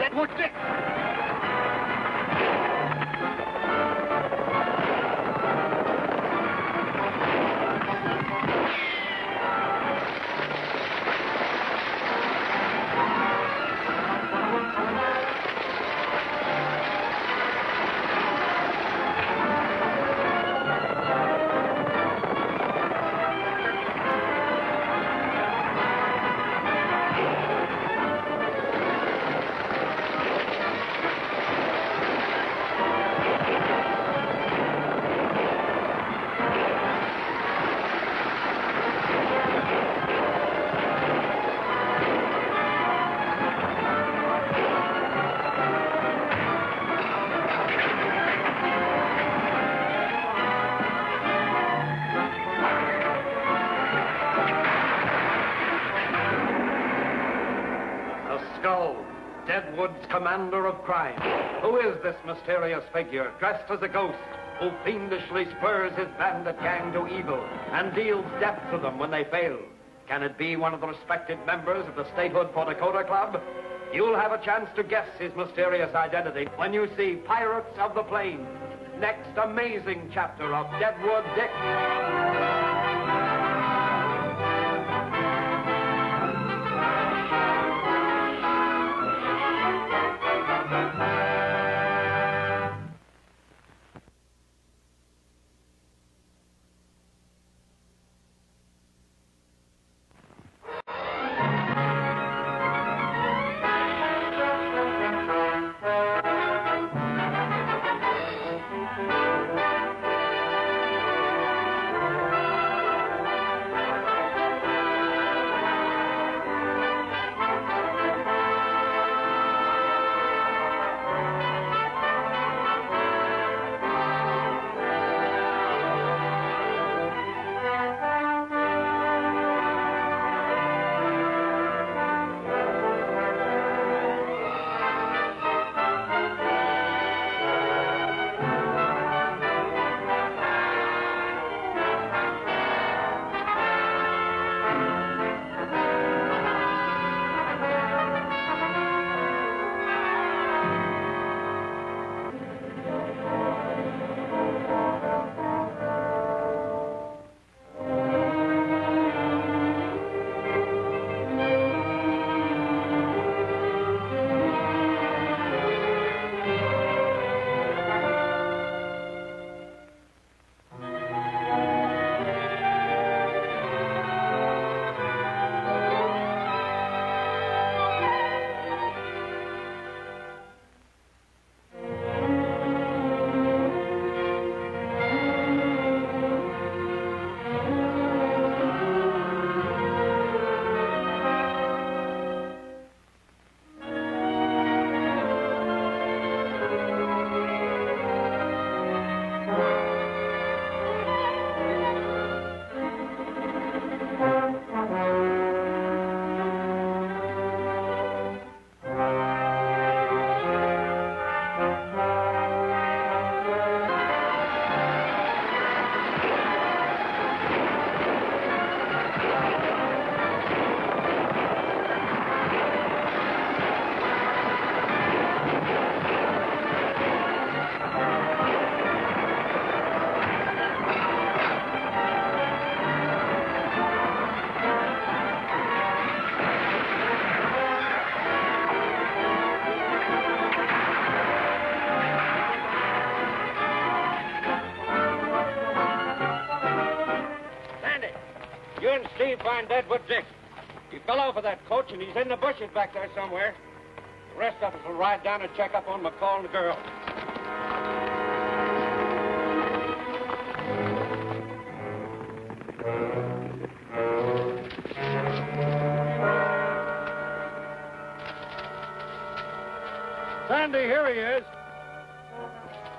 Deadwood Dick. Skull, Deadwood's commander of crime. Who is this mysterious figure, dressed as a ghost, who fiendishly spurs his bandit gang to evil and deals death to them when they fail? Can it be one of the respected members of the Statehood For Dakota Club? You'll have a chance to guess his mysterious identity when you see Pirates of the Plains, next amazing chapter of Deadwood Dick. Steve find Deadwood Dick. He fell off of that coach, and he's in the bushes back there somewhere. The rest of us will ride down and check up on McCall and the girl. Andy, here he is.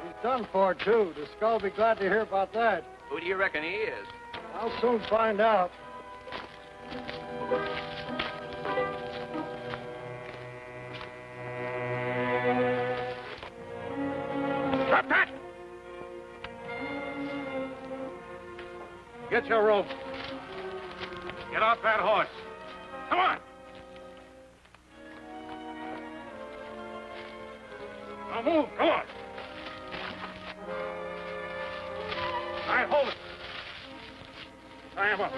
He's done for, too. The skull will be glad to hear about that. Who do you reckon he is? I'll soon find out. Stop that! Get your rope. Get off that horse. Come on. Now move. Come on. All right, hold it. Tie him up.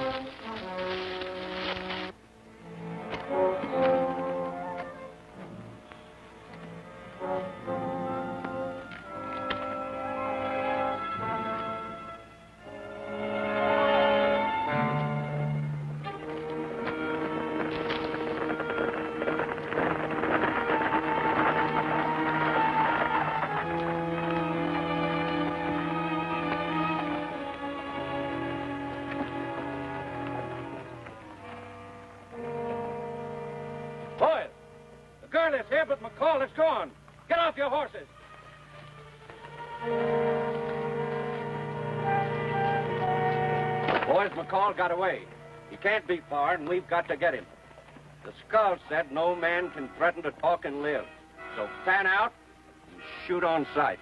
Boys, the girl is here, but McCall is gone. Get off your horses. Boys, McCall got away. He can't be far, and we've got to get him. The skull said no man can threaten to talk and live. So fan out and shoot on sight.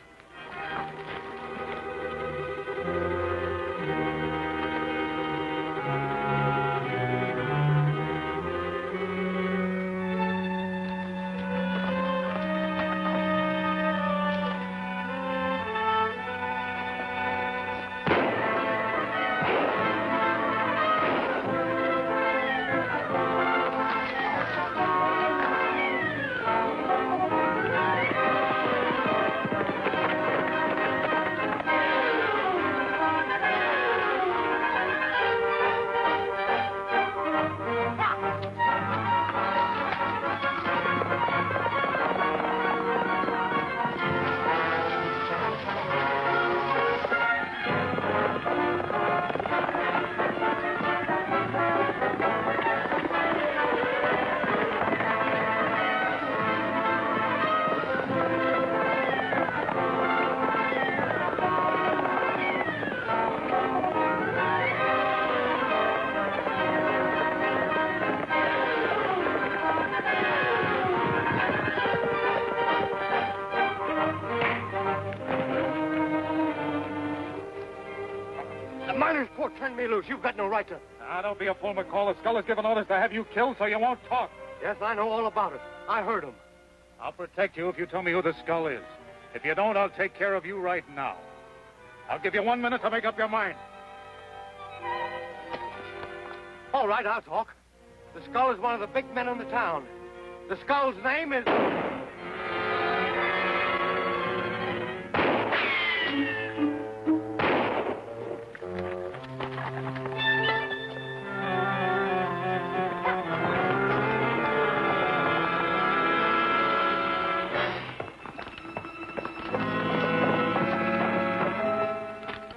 Miner's court turned me loose. You've got no right to... Don't be a fool, McCall. The skull has given orders to have you killed, so you won't talk. Yes, I know all about it. I heard him. I'll protect you if you tell me who the skull is. If you don't, I'll take care of you right now. I'll give you 1 minute to make up your mind. All right, I'll talk. The skull is one of the big men in the town. The skull's name is...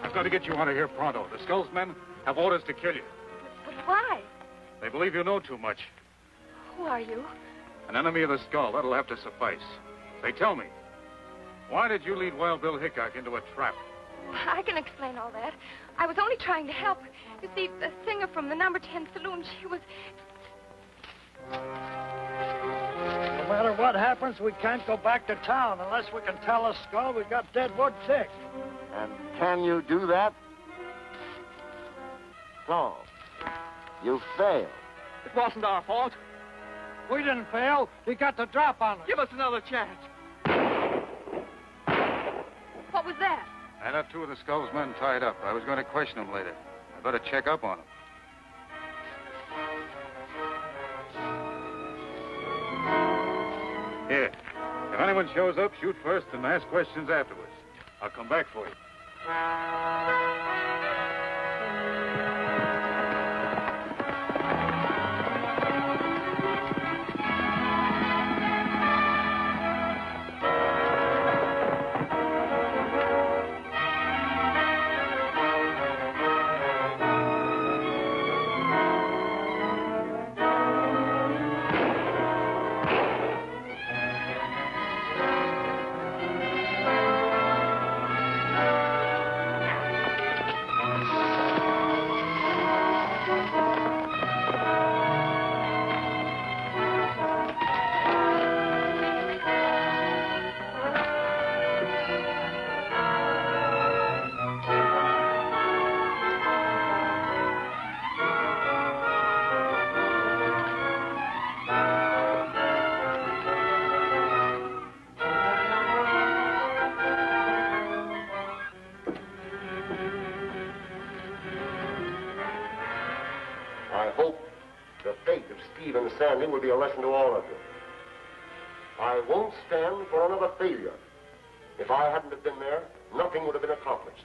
I've got to get you out of here pronto. The skull's men have orders to kill you. But why? They believe you know too much. Who are you? An enemy of the skull. That'll have to suffice. Say, tell me, why did you lead Wild Bill Hickok into a trap? I can explain all that. I was only trying to help. You see, the singer from the number 10 saloon, she was... No matter what happens, we can't go back to town unless we can tell the skull we got Deadwood Dick. And can you do that? So, you failed. It wasn't our fault. We didn't fail. We got the drop on us. Give us another chance. What was that? I have 2 of the skull's men tied up. I was going to question them later. I better check up on them. Here. If anyone shows up, shoot first and ask questions afterwards. I'll come back for you. and Sandy will be a lesson to all of you. I won't stand for another failure. If I hadn't have been there, nothing would have been accomplished.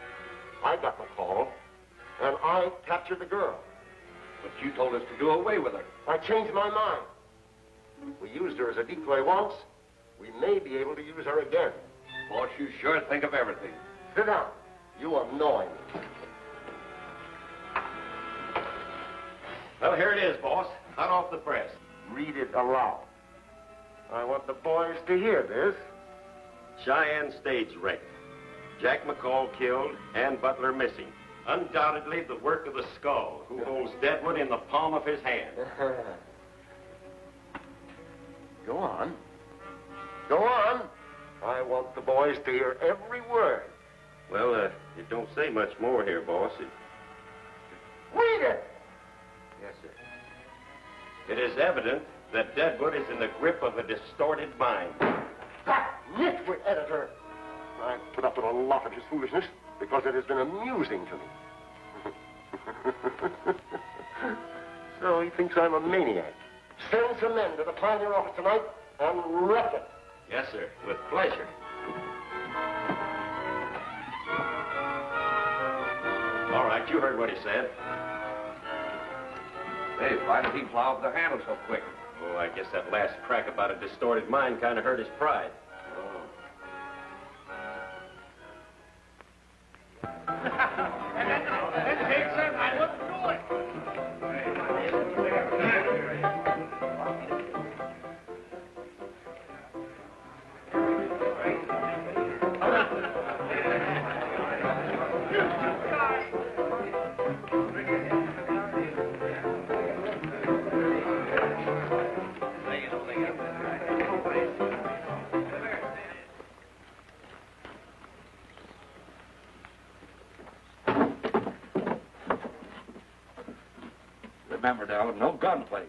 I got the call, and I captured the girl. But you told us to do away with her. I changed my mind. We used her as a decoy once. We may be able to use her again. Boss, you sure think of everything. Sit down. You annoy me. Well, here it is, boss. Hot off the press. Read it aloud. I want the boys to hear this. Cheyenne stage wreck. Jack McCall killed and Butler missing. Undoubtedly the work of the Skull, who holds Deadwood in the palm of his hand. Go on. Go on. I want the boys to hear every word. Well, it don't say much more here, boss. Read it! Yes, sir. It is evident that Deadwood is in the grip of a distorted mind. That nitwit editor! I put up with a lot of his foolishness because it has been amusing to me. So he thinks I'm a maniac. Send some men to the Pioneer office tonight and wreck it. Yes, sir. With pleasure. All right, you heard what he said. Hey, why did he plow up the handle so quick? Oh, I guess that last crack about a distorted mind kind of hurt his pride. Remember, now, no gunplay.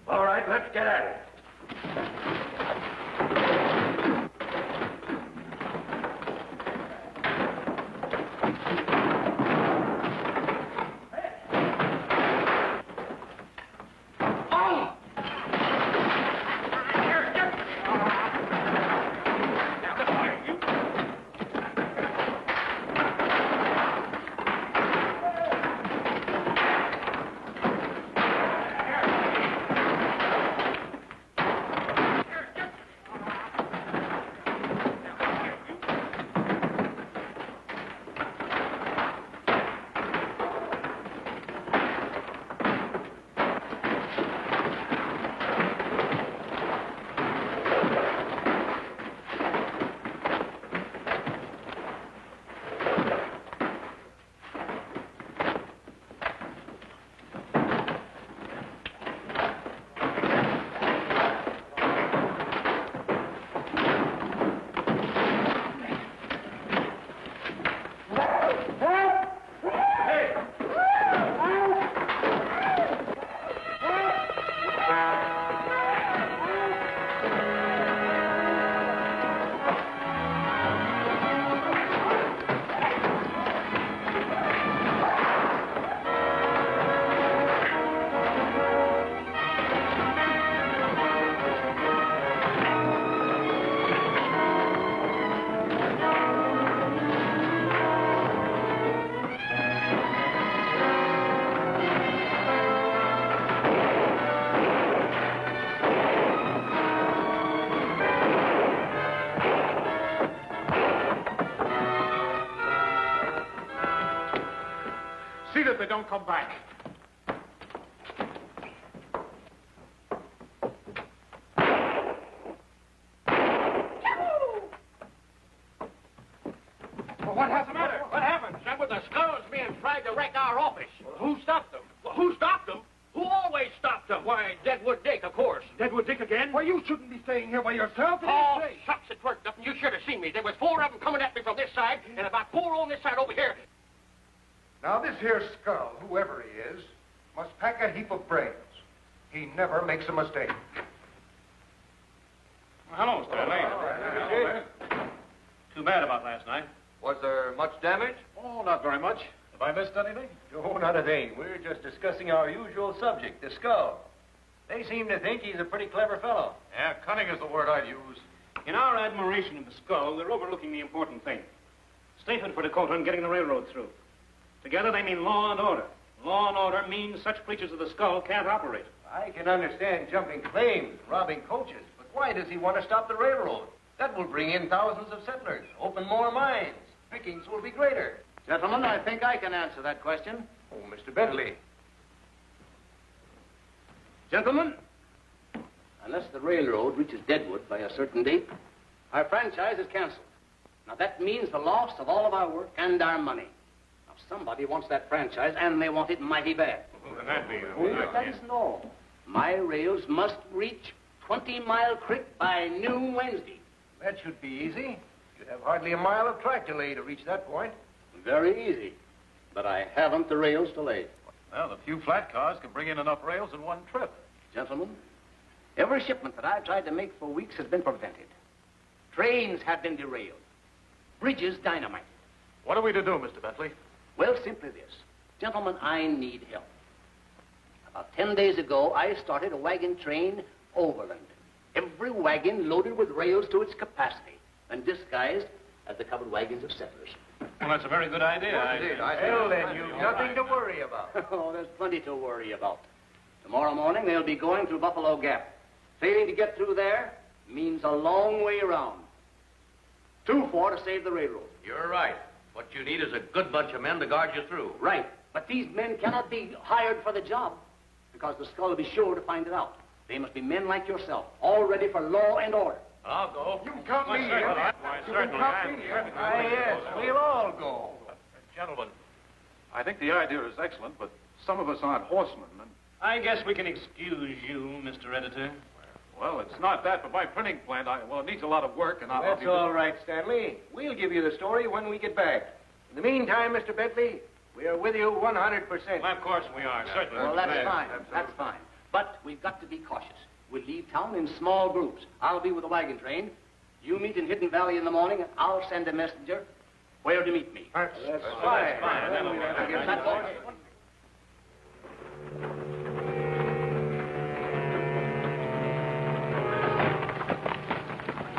All right, let's get at it. See that they don't come back. Well, what happened? What happened? That was the Skulls being tried to wreck our office. Well, who stopped them? Well, who stopped them? Who always stopped them? Why, Deadwood Dick, of course. Deadwood Dick again? Well, you shouldn't be staying here by yourself. Oh, shucks, it worked nothing. You should have seen me. There was 4 of them coming at me from this side, and about 4 on this side over here. Now, this here Skull, whoever he is, must pack a heap of brains. He never makes a mistake. Well, hello, Stanley. Too bad about last night. Was there much damage? Oh, not very much. Have I missed anything? Oh, not a thing. We're just discussing our usual subject, the skull. They seem to think he's a pretty clever fellow. Yeah, cunning is the word I'd use. In our admiration of the skull, we're overlooking the important thing. Statehood for Dakota and getting the railroad through. Together they mean law and order. Law and order means such creatures of the skull can't operate. I can understand jumping claims, robbing coaches, but why does he want to stop the railroad? That will bring in thousands of settlers, open more mines. Pickings will be greater. Gentlemen, I think I can answer that question. Oh, Mr. Bentley. Gentlemen, unless the railroad reaches Deadwood by a certain date, our franchise is canceled. Now, that means the loss of all of our work and our money. Now, somebody wants that franchise, and they want it mighty bad. Well, that'd be... But that isn't all. My rails must reach 20 Mile Creek by noon Wednesday. That should be easy. You'd have hardly a mile of track to lay to reach that point. Very easy. But I haven't the rails to lay. Well, the few flat cars can bring in enough rails in one trip. Gentlemen, every shipment that I've tried to make for weeks has been prevented. Trains have been derailed. Bridges dynamited. What are we to do, Mr. Bentley? Well, simply this. Gentlemen, I need help. About 10 days ago, I started a wagon train overland. Every wagon loaded with rails to its capacity and disguised as the covered wagons of settlers. Well, that's a very good idea. Well, then, you've nothing to worry about. Oh, there's plenty to worry about. Tomorrow morning, they'll be going through Buffalo Gap. Failing to get through there means a long way around. 2-4 to save the railroad. You're right. What you need is a good bunch of men to guard you through. Right. But these men cannot be hired for the job because the skull will be sure to find it out. They must be men like yourself, all ready for law and order. I'll go. You can count me in. Why, You certainly. can count me in. Yes, we'll all go. Gentlemen, I think the idea is excellent, but some of us aren't horsemen. And, I guess we can excuse you, Mr. Editor. well, it's not that, but my printing plant, it needs a lot of work, and I'll That's be... all right, Stanley. We'll give you the story when we get back. In the meantime, Mr. Bentley, we are with you 100%. Well, of course we are, certainly. Well, that's fine. That's fine. But we've got to be cautious. We'll leave town in small groups. I'll be with the wagon train. You meet in Hidden Valley in the morning, and I'll send a messenger where to meet me. That's Fine. That'll be That's all.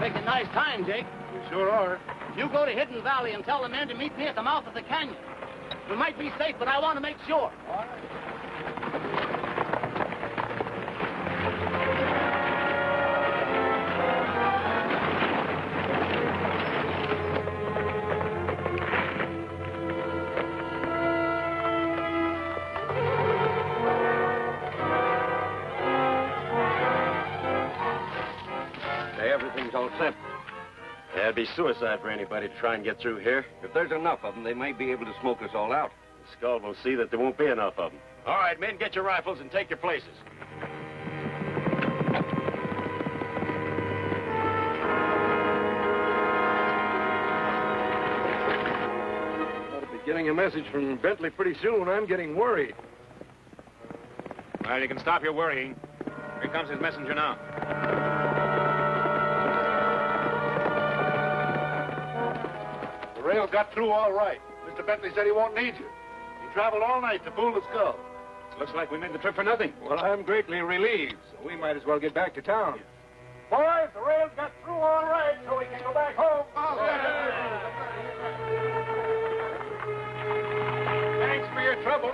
Taking nice time, Jake. You sure are. You go to Hidden Valley and tell the men to meet me at the mouth of the canyon. We might be safe, but I want to make sure. All right. Everything's all set. Yeah, it'd be suicide for anybody to try and get through here. If there's enough of them, they may be able to smoke us all out. The skull will see that there won't be enough of them. All right, men, get your rifles and take your places. I'll be getting a message from Bentley pretty soon. I'm getting worried. Well, you can stop your worrying. Here comes his messenger now. The rail got through all right. Mr. Bentley said he won't need you. He traveled all night to fool the skull. Looks like we made the trip for nothing. Well, I'm greatly relieved, so we might as well get back to town. Boys, the rail got through all right, so we can go back home. Thanks for your trouble.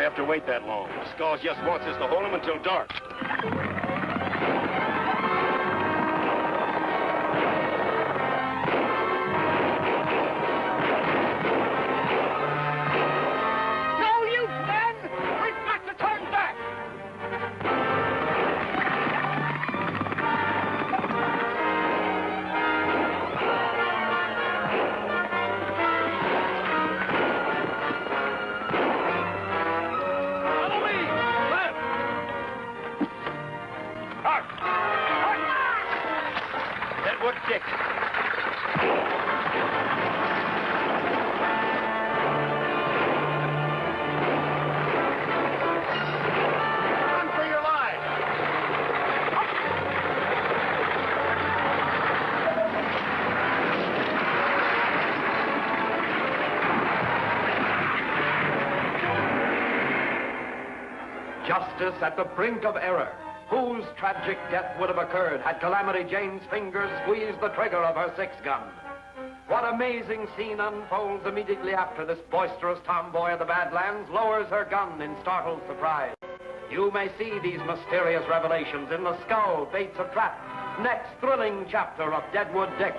have to wait that long. Skulls just wants us to hold him until dark. No use, men! We've got to turn back! Follow me! Left! Hark! Hark! Deadwood Dick. Run for your lives! Justice at the brink of error. Whose tragic death would have occurred had Calamity Jane's fingers squeezed the trigger of her 6-gun? What amazing scene unfolds immediately after this boisterous tomboy of the Badlands lowers her gun in startled surprise? You may see these mysterious revelations in The Skull Baits a Trap, next thrilling chapter of Deadwood Dick.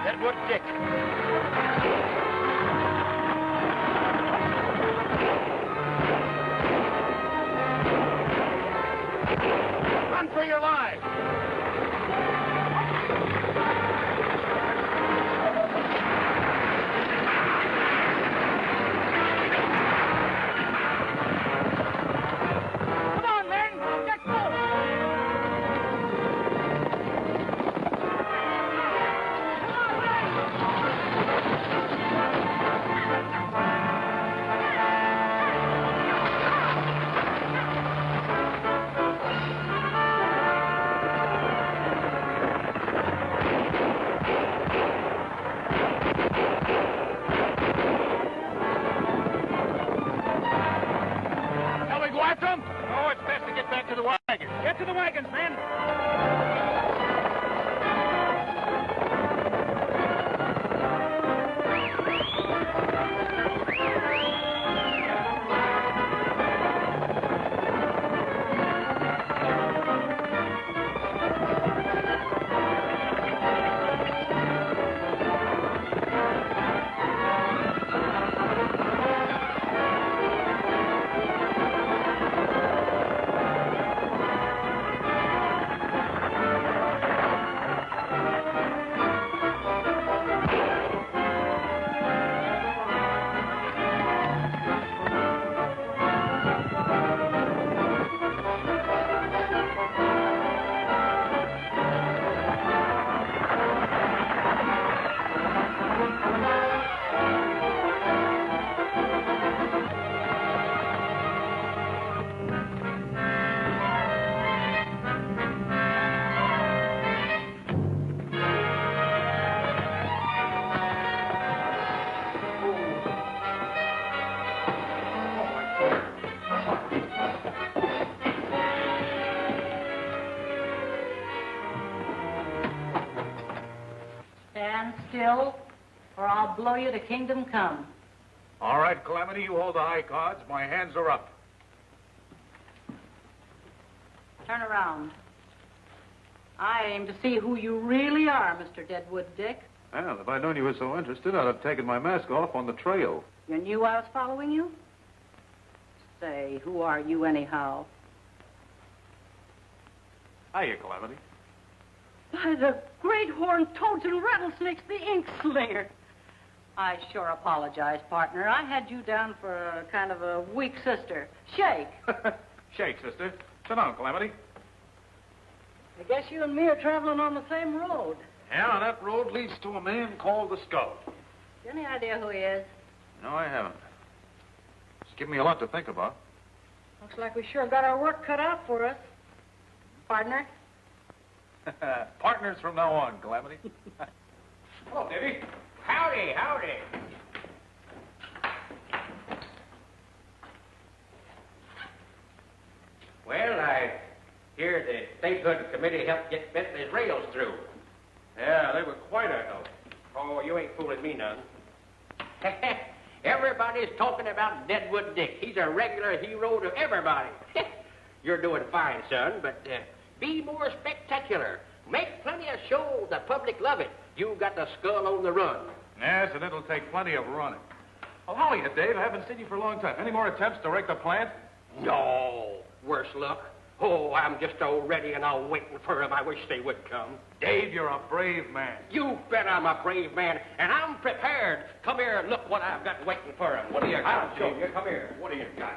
Deadwood Dick. Run for your lives! Come on, men! Get going! stand still, or I'll blow you to kingdom come. All right, Calamity, you hold the high cards. My hands are up. Turn around. I aim to see who you really are, Mr. Deadwood Dick. Well, if I'd known you were so interested, I'd have taken my mask off on the trail. You knew I was following you? Say, who are you anyhow? Hiya, Calamity. By the great horned toads and rattlesnakes, the ink slinger. I sure apologize, partner. I had you down for a kind of a weak sister. Shake. Shake, sister. Sit down, Calamity. I guess you and me are traveling on the same road. Yeah, that road leads to a man called the Skull. Any idea who he is? No, I haven't. It's given me a lot to think about. Looks like we sure got our work cut out for us. Partner? Partners from now on, Calamity. Hello, Davy. Howdy, howdy. Well, I hear the Statehood Committee helped get Bentley's rails through. Yeah, they were quite a help. Oh, you ain't fooling me none. Everybody's talking about Deadwood Dick. He's a regular hero to everybody. You're doing fine, son, but be more spectacular. Make plenty of shows. The public love it. You got the Skull on the run. Yes, and it'll take plenty of running. Oh, how are you, Dave? I haven't seen you for a long time. Any more attempts to wreck the plant? No, worse luck. Oh, I'm just all ready and all waiting for them. I wish they would come. Dave, you're a brave man. You bet I'm a brave man, and I'm prepared. Come here and look what I've got waiting for them. What do you got, I'll show you. Come here. What do you got?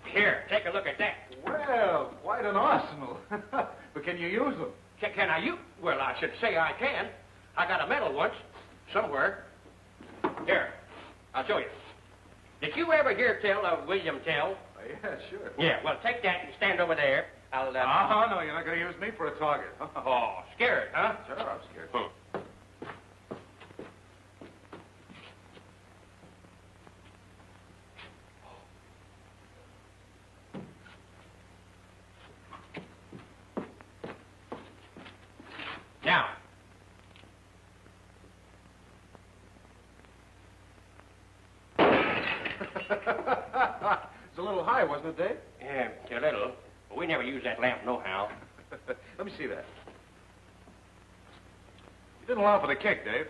Here, take a look at that. Well, quite an arsenal. But can you use them? Can I use? Well, I should say I can. I got a medal once, somewhere. Here, I'll show you. Did you ever hear tell of William Tell? Yeah, sure. Yeah, well, take that and stand over there. I'll, Oh, no, you're not going to use me for a target. Oh, scared, huh? Sure, I'm scared. Now. It's a little high, wasn't it, Dave? Yeah, a little. But we never use that lamp nohow. Let me see that. You didn't allow for the kick, Dave.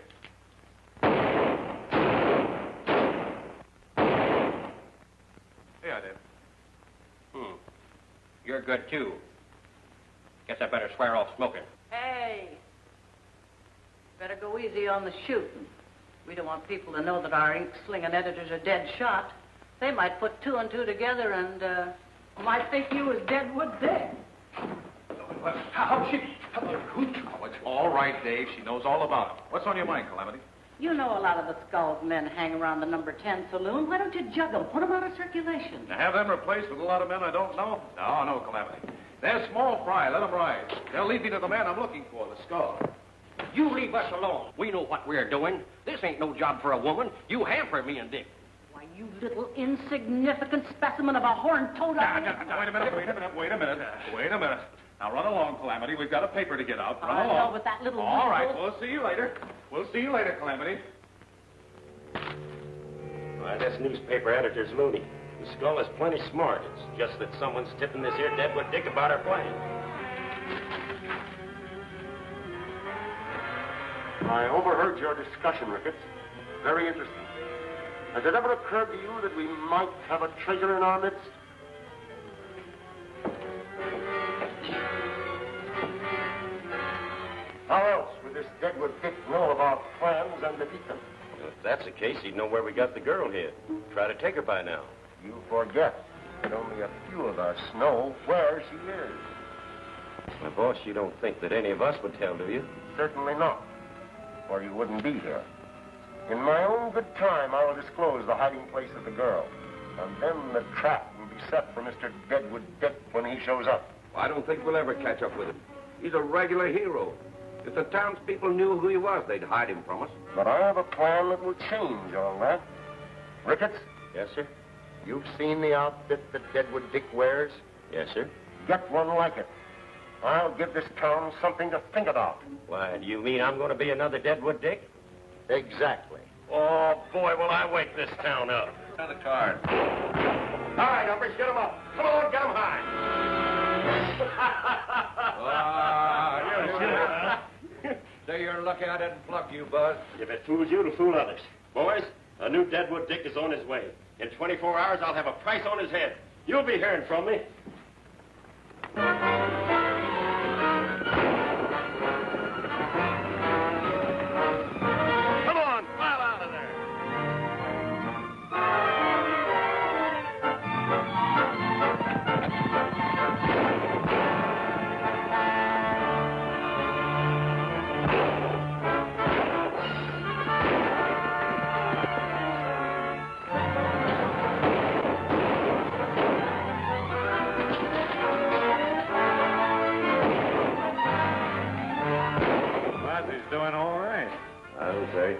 Yeah, Dave. You're good, too. Guess I better swear off smoking. Hey, better go easy on the shooting. We don't want people to know that our ink-slinging editors are dead shot. They might put two and two together and might think you was Deadwood Dick. How she? Oh, it's all right, Dave. She knows all about it. What's on your mind, Calamity? You know a lot of the Skull's men hang around the number 10 saloon. Why don't you jug them? Put them out of circulation. To have them replaced with a lot of men I don't know? No, Calamity. They're small fry. Let them ride. They'll lead me to the man I'm looking for, the Skull. You leave us alone. We know what we're doing. This ain't no job for a woman. You hamper me and Dick. Why, you little insignificant specimen of a horned toad. Wait a minute. Now, run along, Calamity. We've got a paper to get out. Run along. No, with that little... All right, we'll see you later. We'll see you later, Calamity. Why, this newspaper editor's loony. The Skull is plenty smart. It's just that someone's tipping this here Deadwood Dick about our plan. I overheard your discussion, Ricketts. Very interesting. Has it ever occurred to you that we might have a traitor in our midst? How else would this Deadwood Dick know of our plans and defeat them? Well, if that's the case, he'd know where we got the girl hid. Try to take her by now. You forget that only a few of us know where she is. My boss, you don't think that any of us would tell, do you? Certainly not, or you wouldn't be here. In my own good time, I will disclose the hiding place of the girl, and then the trap will be set for Mr. Deadwood Dick when he shows up. I don't think we'll ever catch up with him. He's a regular hero. If the townspeople knew who he was, they'd hide him from us. But I have a plan that will change all that. Ricketts? Yes, sir? You've seen the outfit that Deadwood Dick wears? Yes, sir. Get one like it. I'll give this town something to think about. Why, do you mean I'm going to be another Deadwood Dick? Exactly. Oh, boy, will I wake this town up. Another card. All right, uppers, get them up. Come on, get them high. So you're lucky I didn't pluck you, Buzz. If it fools you, it'll fool others. Boys, a new Deadwood Dick is on his way. In 24 hours, I'll have a price on his head. You'll be hearing from me. Come on, pile out of there. He's doing all right. I would say.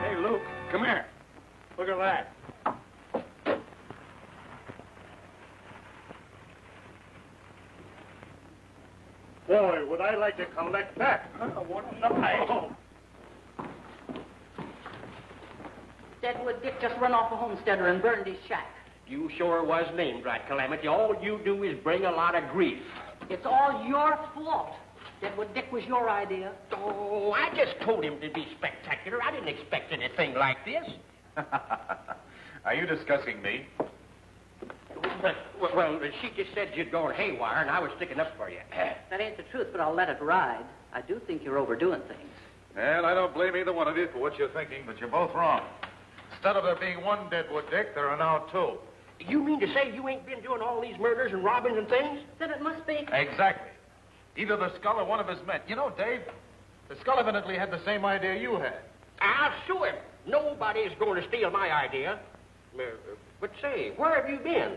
Hey, Luke, come here. Look at that. Boy, would I like to collect that. Wouldn't I? Deadwood Dick just run off a homesteader and burned his shack. You sure was named right, Calamity. All you do is bring a lot of grief. It's all your fault. Deadwood Dick was your idea. Oh, I just told him to be spectacular. I didn't expect anything like this. Are you discussing me? Well, she just said you'd gone haywire, and I was sticking up for you. That ain't the truth, but I'll let it ride. I do think you're overdoing things. Well, I don't blame either one of you for what you're thinking, but you're both wrong. Instead of there being one Deadwood Dick, there are now two. You mean to say you ain't been doing all these murders and robbings and things? Then it must be... Exactly. Either the Skull or one of his men. You know, Dave, the Skull evidently had the same idea you had. I'll sue him. Nobody's going to steal my idea. But say, where have you been?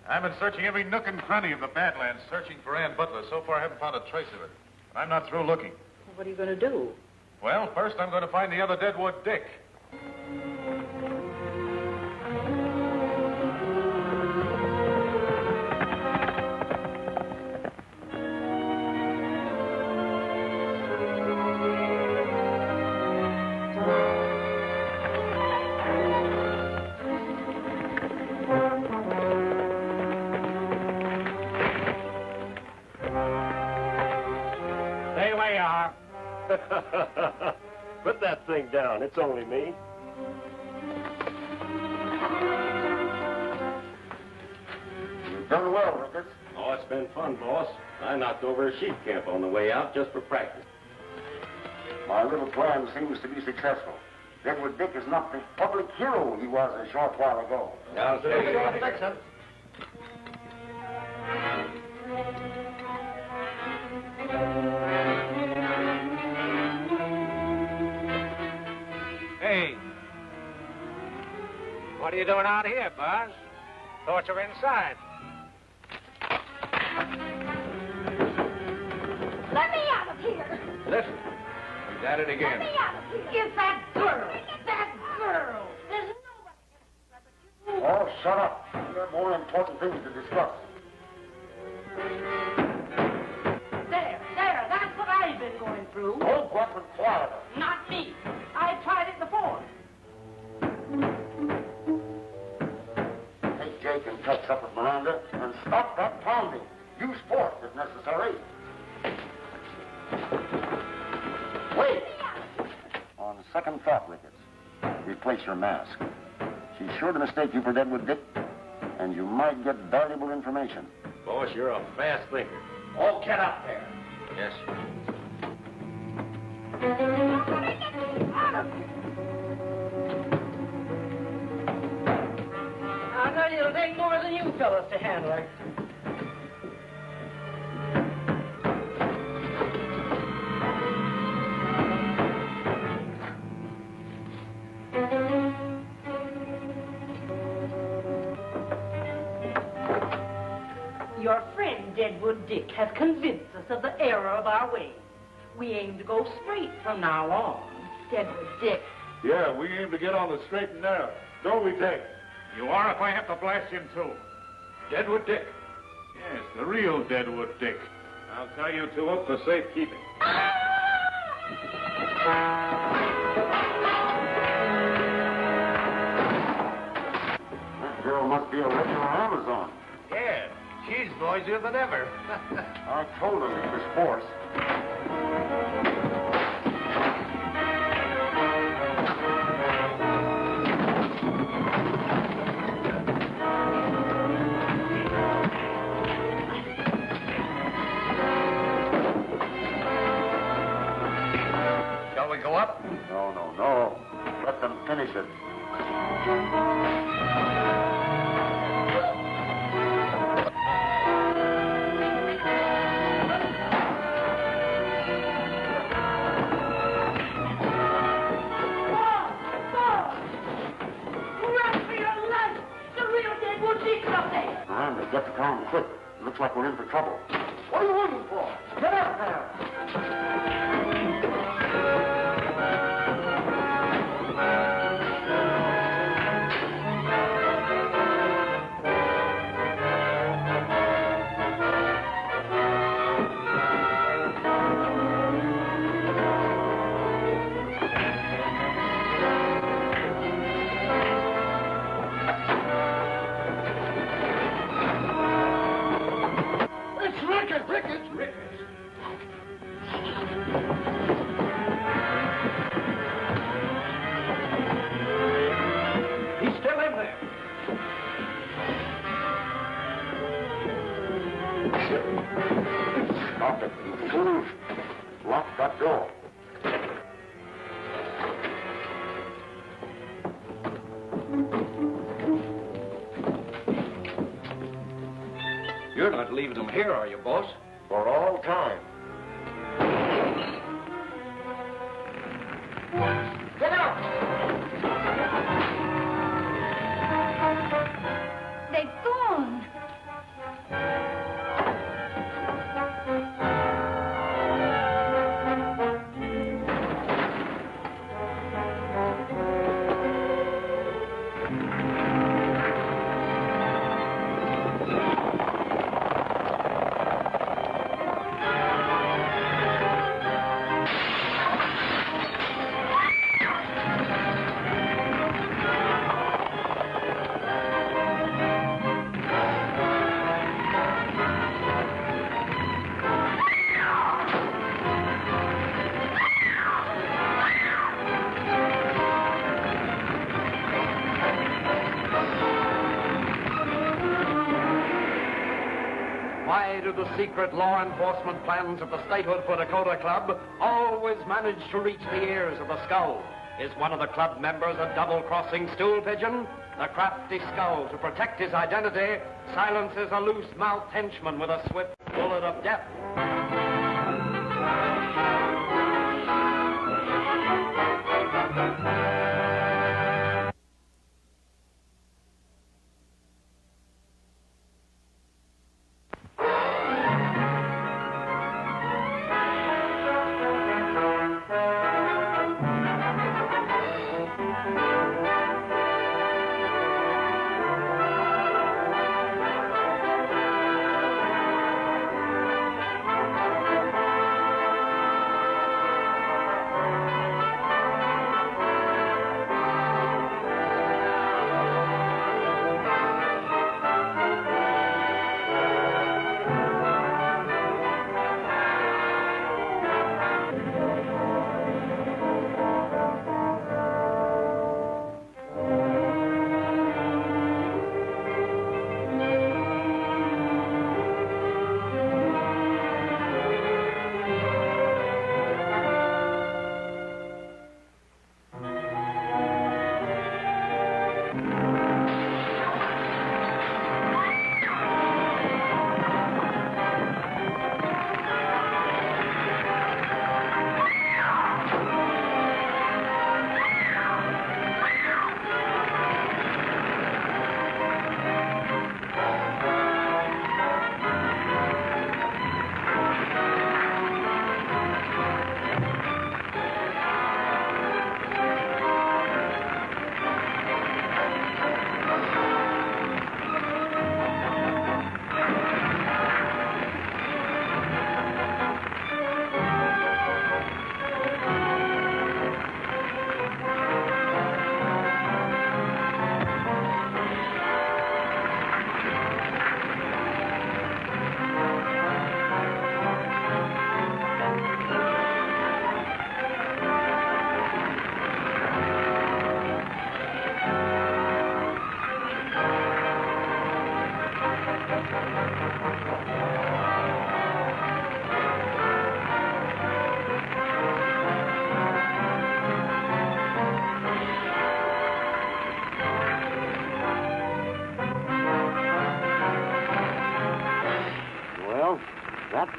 I've been searching every nook and cranny of the Badlands, searching for Ann Butler. So far, I haven't found a trace of her. And I'm not through looking. What are you going to do? Well, first I'm going to find the other Deadwood Dick. Stay where you are. Put that thing down. It's only me. You've done well, Ricketts. Oh, it's been fun, boss. I knocked over a sheep camp on the way out just for practice. My little plan seems to be successful. Deadwood Dick is not the public hero he was a short while ago. I'll say Hey. What are you doing out here, Buzz? Thought you were inside. Let me out of here. Listen, he's at it Let again. me out of here. It's that girl. That girl. There's nobody. Oh, shut up. There are more important things to discuss. There. That's what I've been going through. Oh, what would Florida? Not me. I tried it before. Take Jake and Tex up with Miranda and stop that pounding. Use force if necessary. Wait. On second thought, Ricketts, replace your mask. She's sure to mistake you for Deadwood Dick, and you might get valuable information. Boss, you're a fast thinker. Oh, get up there. Yes, sir. I know it'll take more than you fellas to handle her. Your friend Deadwood Dick has convinced us of the error of our ways. We aim to go straight from now on. Deadwood Dick, Yeah, we aim to get on the straight and narrow. Don't we, Dick? You are if I have to blast him, too. Deadwood Dick. Yes, the real Deadwood Dick. I'll tie you two up for safekeeping. That girl must be a regular Amazon. Yeah, she's noisier than ever. I told him he was forced. Shall we go up? No. Let them finish it. Miranda, get the car quick. Looks like we're in for trouble. What are you waiting for? Get up there! He's still in there. Stop it, you fools. Lock that door. You're not leaving them here, are you, boss? For all time. Get out! They've gone. Why do the secret law enforcement plans of the Statehood For Dakota Club always manage to reach the ears of the Skull? Is one of the club members a double-crossing stool pigeon? The crafty Skull, to protect his identity, silences a loose-mouthed henchman with a swift bullet of death.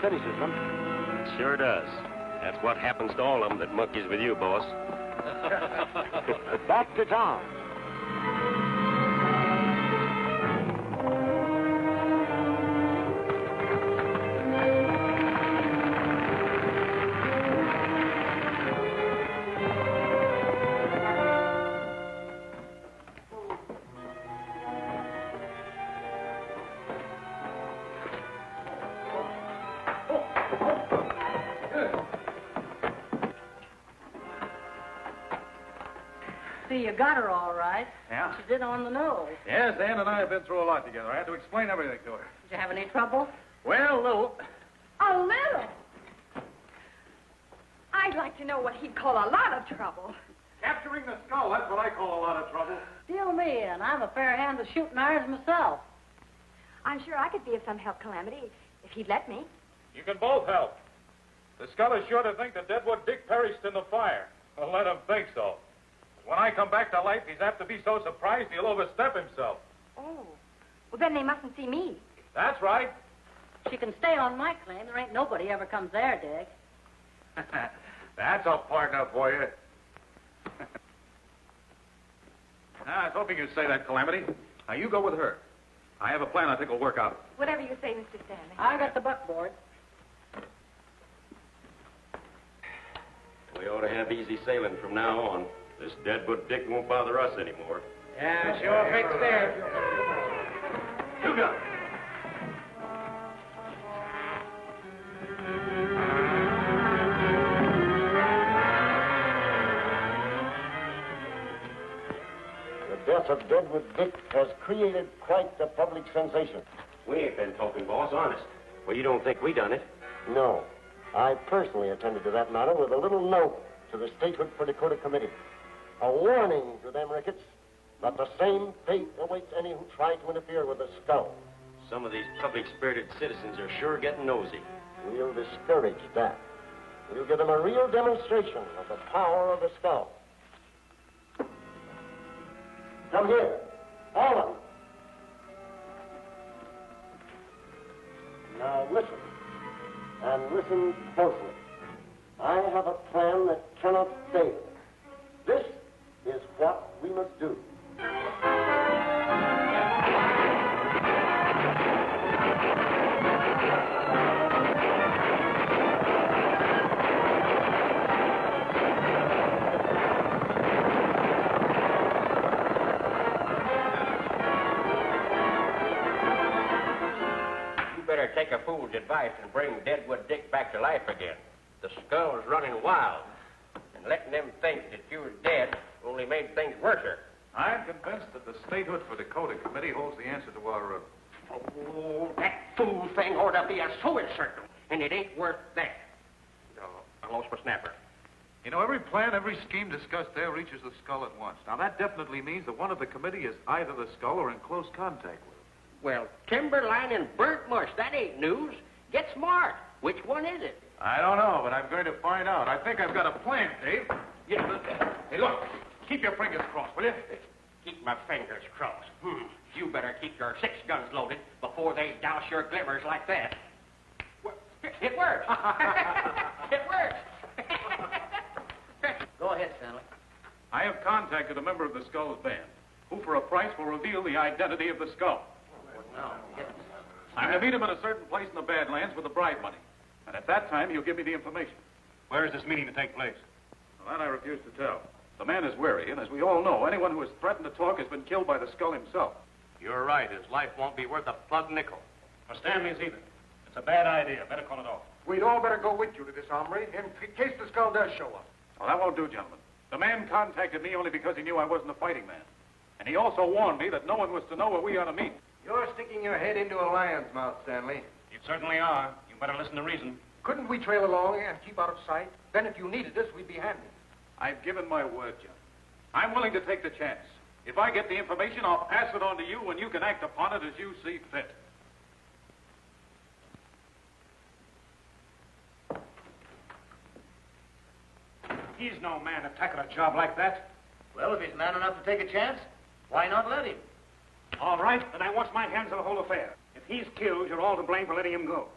finishes them. Sure does. That's what happens to all of them that monkeys with you, boss. Back to town. See, you got her all right. Yeah? She did on the nose. Yes, Ann and I have been through a lot together. I had to explain everything to her. Did you have any trouble? Well, little. A little. I'd like to know what he'd call a lot of trouble. Capturing the skull, that's what I call a lot of trouble. Deal me in. I'm a fair hand with shooting irons myself. I'm sure I could be of some help, Calamity, if he'd let me. You can both help. The skull is sure to think that Deadwood Dick perished in the fire. Well, let him think so. When I come back to life, he's apt to be so surprised he'll overstep himself. Oh. Well, then they mustn't see me. That's right. She can stay on my claim. There ain't nobody ever comes there, Dick. That's a partner for you. I was hoping you'd say that, Calamity. Now, you go with her. I have a plan I think will work out. Whatever you say, Mr. Stanley. I got the buckboard. We ought to have easy sailing from now on. This Deadwood Dick won't bother us anymore. Yeah, sure fits there. You got it. The death of Deadwood Dick has created quite the public sensation. We ain't been talking, boss, honest. Well, you don't think we done it? No. I personally attended to that matter with a little note to the Statehood For Dakota committee. A warning to them rickets that the same fate awaits any who try to interfere with the skull. Some of these public-spirited citizens are sure getting nosy. We'll discourage that. We'll give them a real demonstration of the power of the skull. Come here, all of you. Now listen, and listen closely. I have a plan that cannot fail. This is what we must do. You better take a fool's advice and bring Deadwood Dick back to life again. The skull's running wild, and letting them think that you were dead only made things worser. I'm convinced that the Statehood For Dakota committee holds the answer to our... Oh, that fool thing ought to be a sewing circle, and it ain't worth that. No, I lost my snapper. You know, every plan, every scheme discussed there reaches the skull at once. Now, that definitely means that one of the committee is either the skull or in close contact with it. Well, timberline and burnt mush, that ain't news. Get smart. Which one is it? I don't know, but I'm going to find out. I think I've got a plan, Dave. Yeah. Hey, look. Keep your fingers crossed, will you? Keep my fingers crossed. You better keep your 6 guns loaded before they douse your glimmers like that. It works. It works. Go ahead, Stanley. I have contacted a member of the Skull's band, who for a price will reveal the identity of the skull. No. I'm to meet him at a certain place in the Badlands with the bribe money. And at that time, he'll give me the information. Where is this meeting to take place? Well, that I refuse to tell. The man is wary, and as we all know, anyone who has threatened to talk has been killed by the skull himself. You're right. His life won't be worth a plug nickel. For Stanley's either. It's a bad idea. Better call it off. We'd all better go with you to this hombre in case the skull does show up. Well, that won't do, gentlemen. The man contacted me only because he knew I wasn't a fighting man. And he also warned me that no one was to know where we are to meet. You're sticking your head into a lion's mouth, Stanley. You certainly are. You better listen to reason. Couldn't we trail along and keep out of sight? Then if you needed us, we'd be handy. I've given my word, John. I'm willing to take the chance. If I get the information, I'll pass it on to you, and you can act upon it as you see fit. He's no man to tackle a job like that. Well, if he's man enough to take a chance, why not let him? All right, then I wash my hands of the whole affair. If he's killed, you're all to blame for letting him go.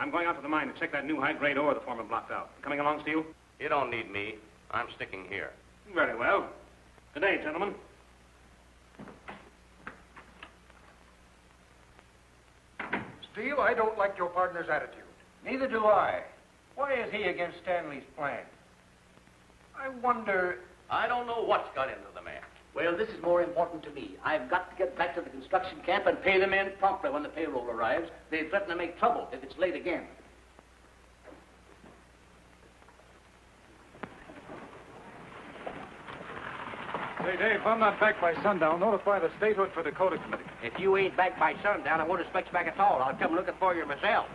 I'm going out to the mine to check that new high-grade ore the foreman blocked out. Coming along, Steele? You don't need me. I'm sticking here. Very well. Good day, gentlemen. Steele, I don't like your partner's attitude. Neither do I. Why is he against Stanley's plan? I wonder... I don't know what's got into the man. Well, this is more important to me. I've got to get back to the construction camp and pay the men promptly when the payroll arrives. They threaten to make trouble if it's late again. Hey, Dave, if I'm not back by sundown, notify the Statehood For Dakota committee. If you ain't back by sundown, I won't expect you back at all. I'll come looking for you myself.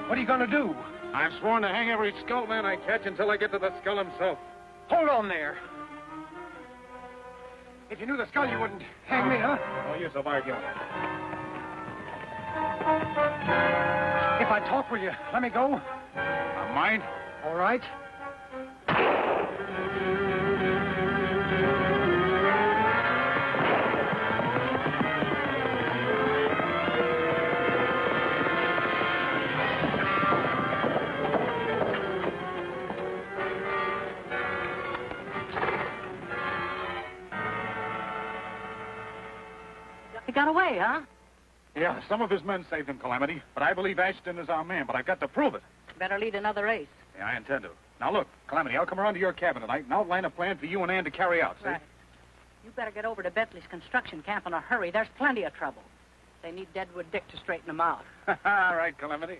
What are you going to do? I'm sworn to hang every skull man I catch until I get to the skull himself. Hold on there. If you knew the skull, you wouldn't hang me, huh? No use of arguing. If I talk, will you let me go? I might. All right. He got away, huh? Yeah, some of his men saved him, Calamity. But I believe Ashton is our man, but I've got to prove it. Better lead another race. Yeah, I intend to. Now, look, Calamity, I'll come around to your cabin tonight and outline a plan for you and Ann to carry out, see? Right. You better get over to Bentley's construction camp in a hurry. There's plenty of trouble. They need Deadwood Dick to straighten them out. All right, Calamity.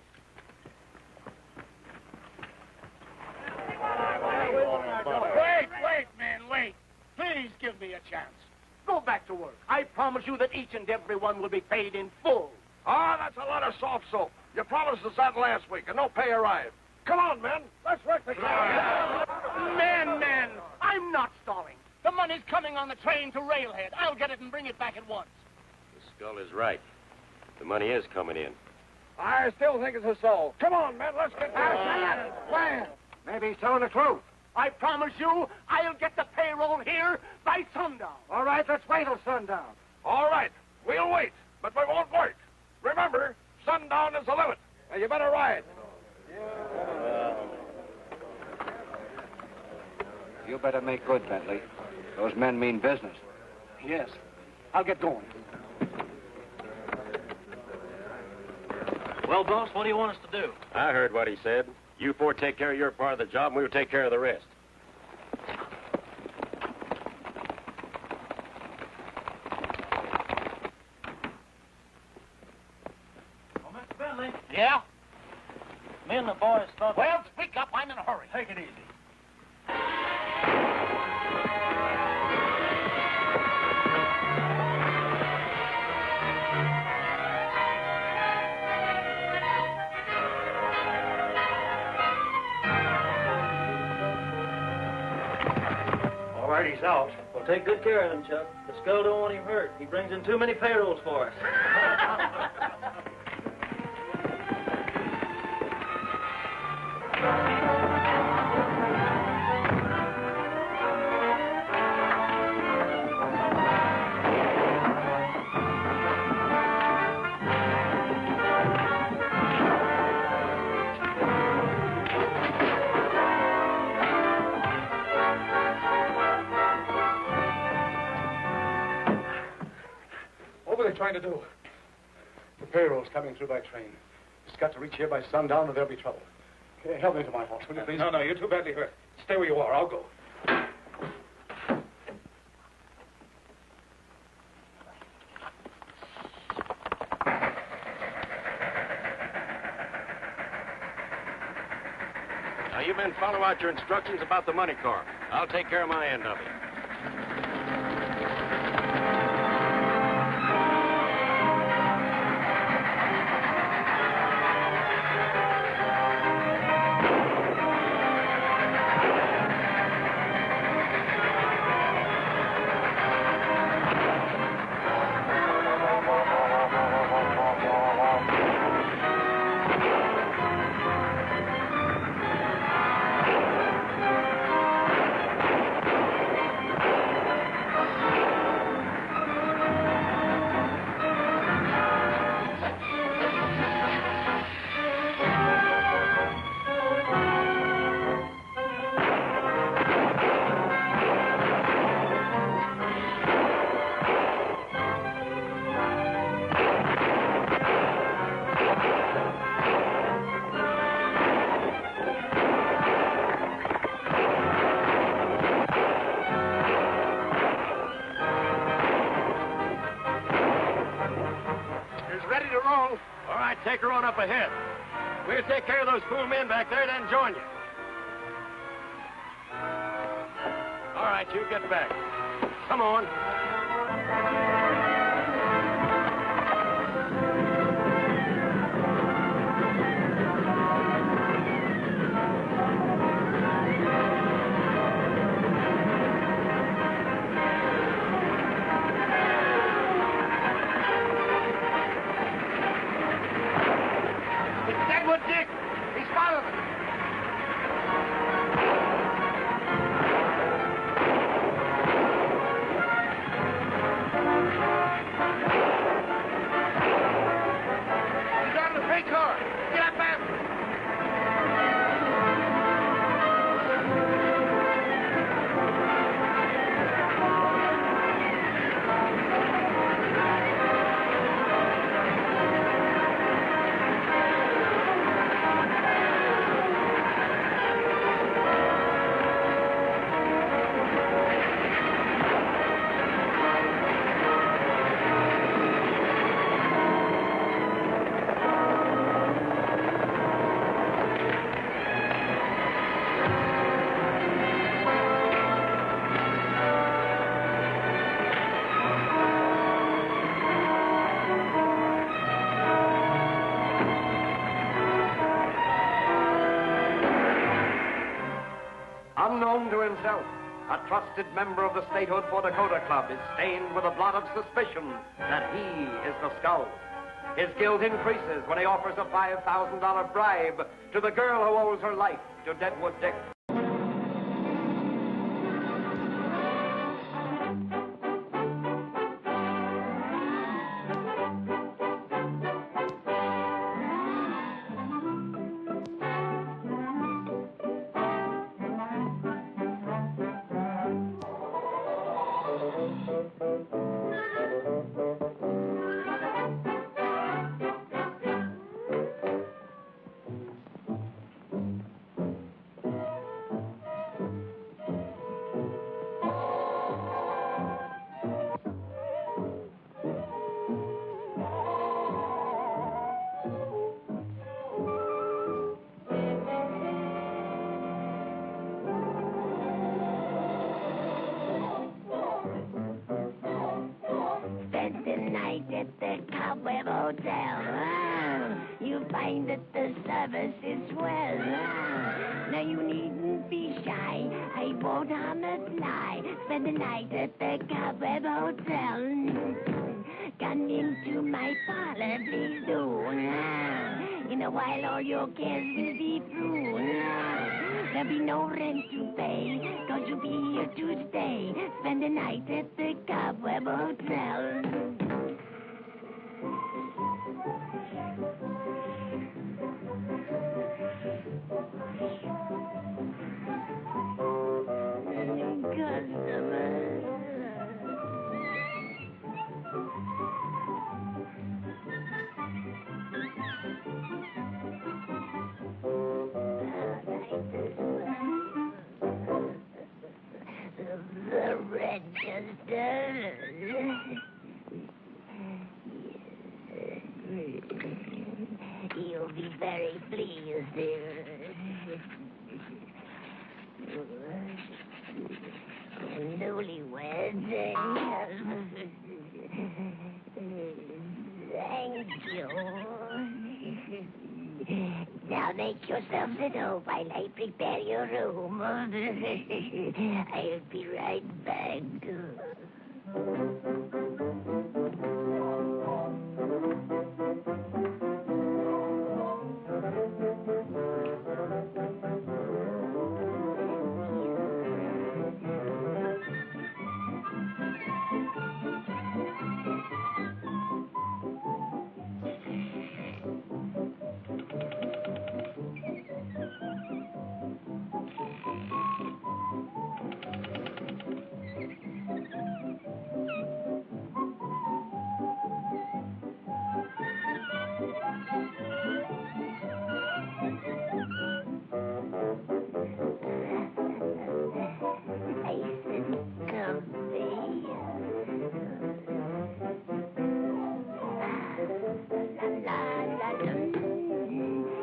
Wait, man, wait. Please give me a chance. Go back to work. I promise you that each and every one will be paid in full. Ah, that's a lot of soft soap. You promised us that last week, and no pay arrived. Come on, men. Let's work the Man, I'm not stalling. The money's coming on the train to Railhead. I'll get it and bring it back at once. The skull is right. The money is coming in. I still think it's a soul. Come on, men. Let's get back. Plan. Maybe he's telling the truth. I promise you, I'll get the payroll here by sundown. All right, let's wait till sundown. All right, we'll wait, but we won't work. Remember, sundown is the limit. Now, you better ride. You better make good, Bentley. Those men mean business. Yes, I'll get going. Well, boss, what do you want us to do? I heard what he said. You four take care of your part of the job, and we'll take care of the rest. Oh, Mr. Bentley. Yeah? Me and the boys thought... Well, speak up. I'm in a hurry. Take it easy. All right, he's out. Well, take good care of him, Chuck. The skull don't want him hurt. He brings in too many payrolls for us. What were they trying to do? The payroll's coming through by train. It's got to reach here by sundown or there'll be trouble. Okay, help me to my horse, will you please? No, you're too badly hurt. Stay where you are. I'll go. Now, you men follow out your instructions about the money car. I'll take care of my end of it. Take her on up ahead. We'll take care of those fool men back there, then join you. All right, you get back. Come on. Deadwood Dick! He's following us! a trusted member of the Statehood For Dakota Club, is stained with the blood of suspicion that he is the Skull. His guilt increases when he offers a $5,000 bribe to the girl who owes her life to Deadwood Dick. You find that the service is swell. Now you needn't be shy. I won't harm a fly. Spend the night at the Cobweb Hotel. Come into my parlor, please do. In a while all your cares will be through. There'll be no rent to pay, 'cause you'll be here to stay. Spend the night at the Cobweb Hotel. The register. You'll be very pleased. Newlyweds. Thank you. Now make yourselves at home while I prepare your room. I'll be right back.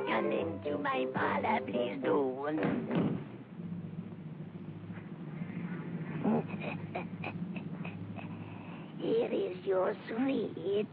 Come into my parlor, please do. Here is your sweet.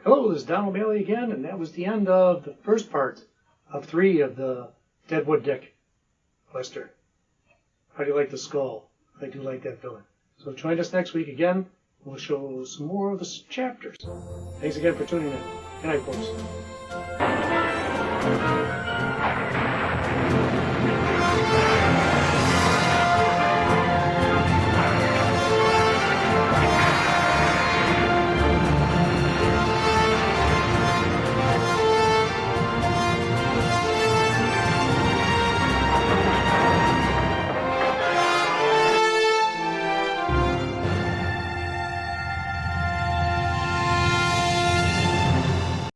Hello, this is Donald Bailey again, and that was the end of the first part of 3 of the Deadwood Dick Western. How do you like the skull? I do like that villain. So join us next week again. We'll show some more of the chapters. Thanks again for tuning in. Good night, folks.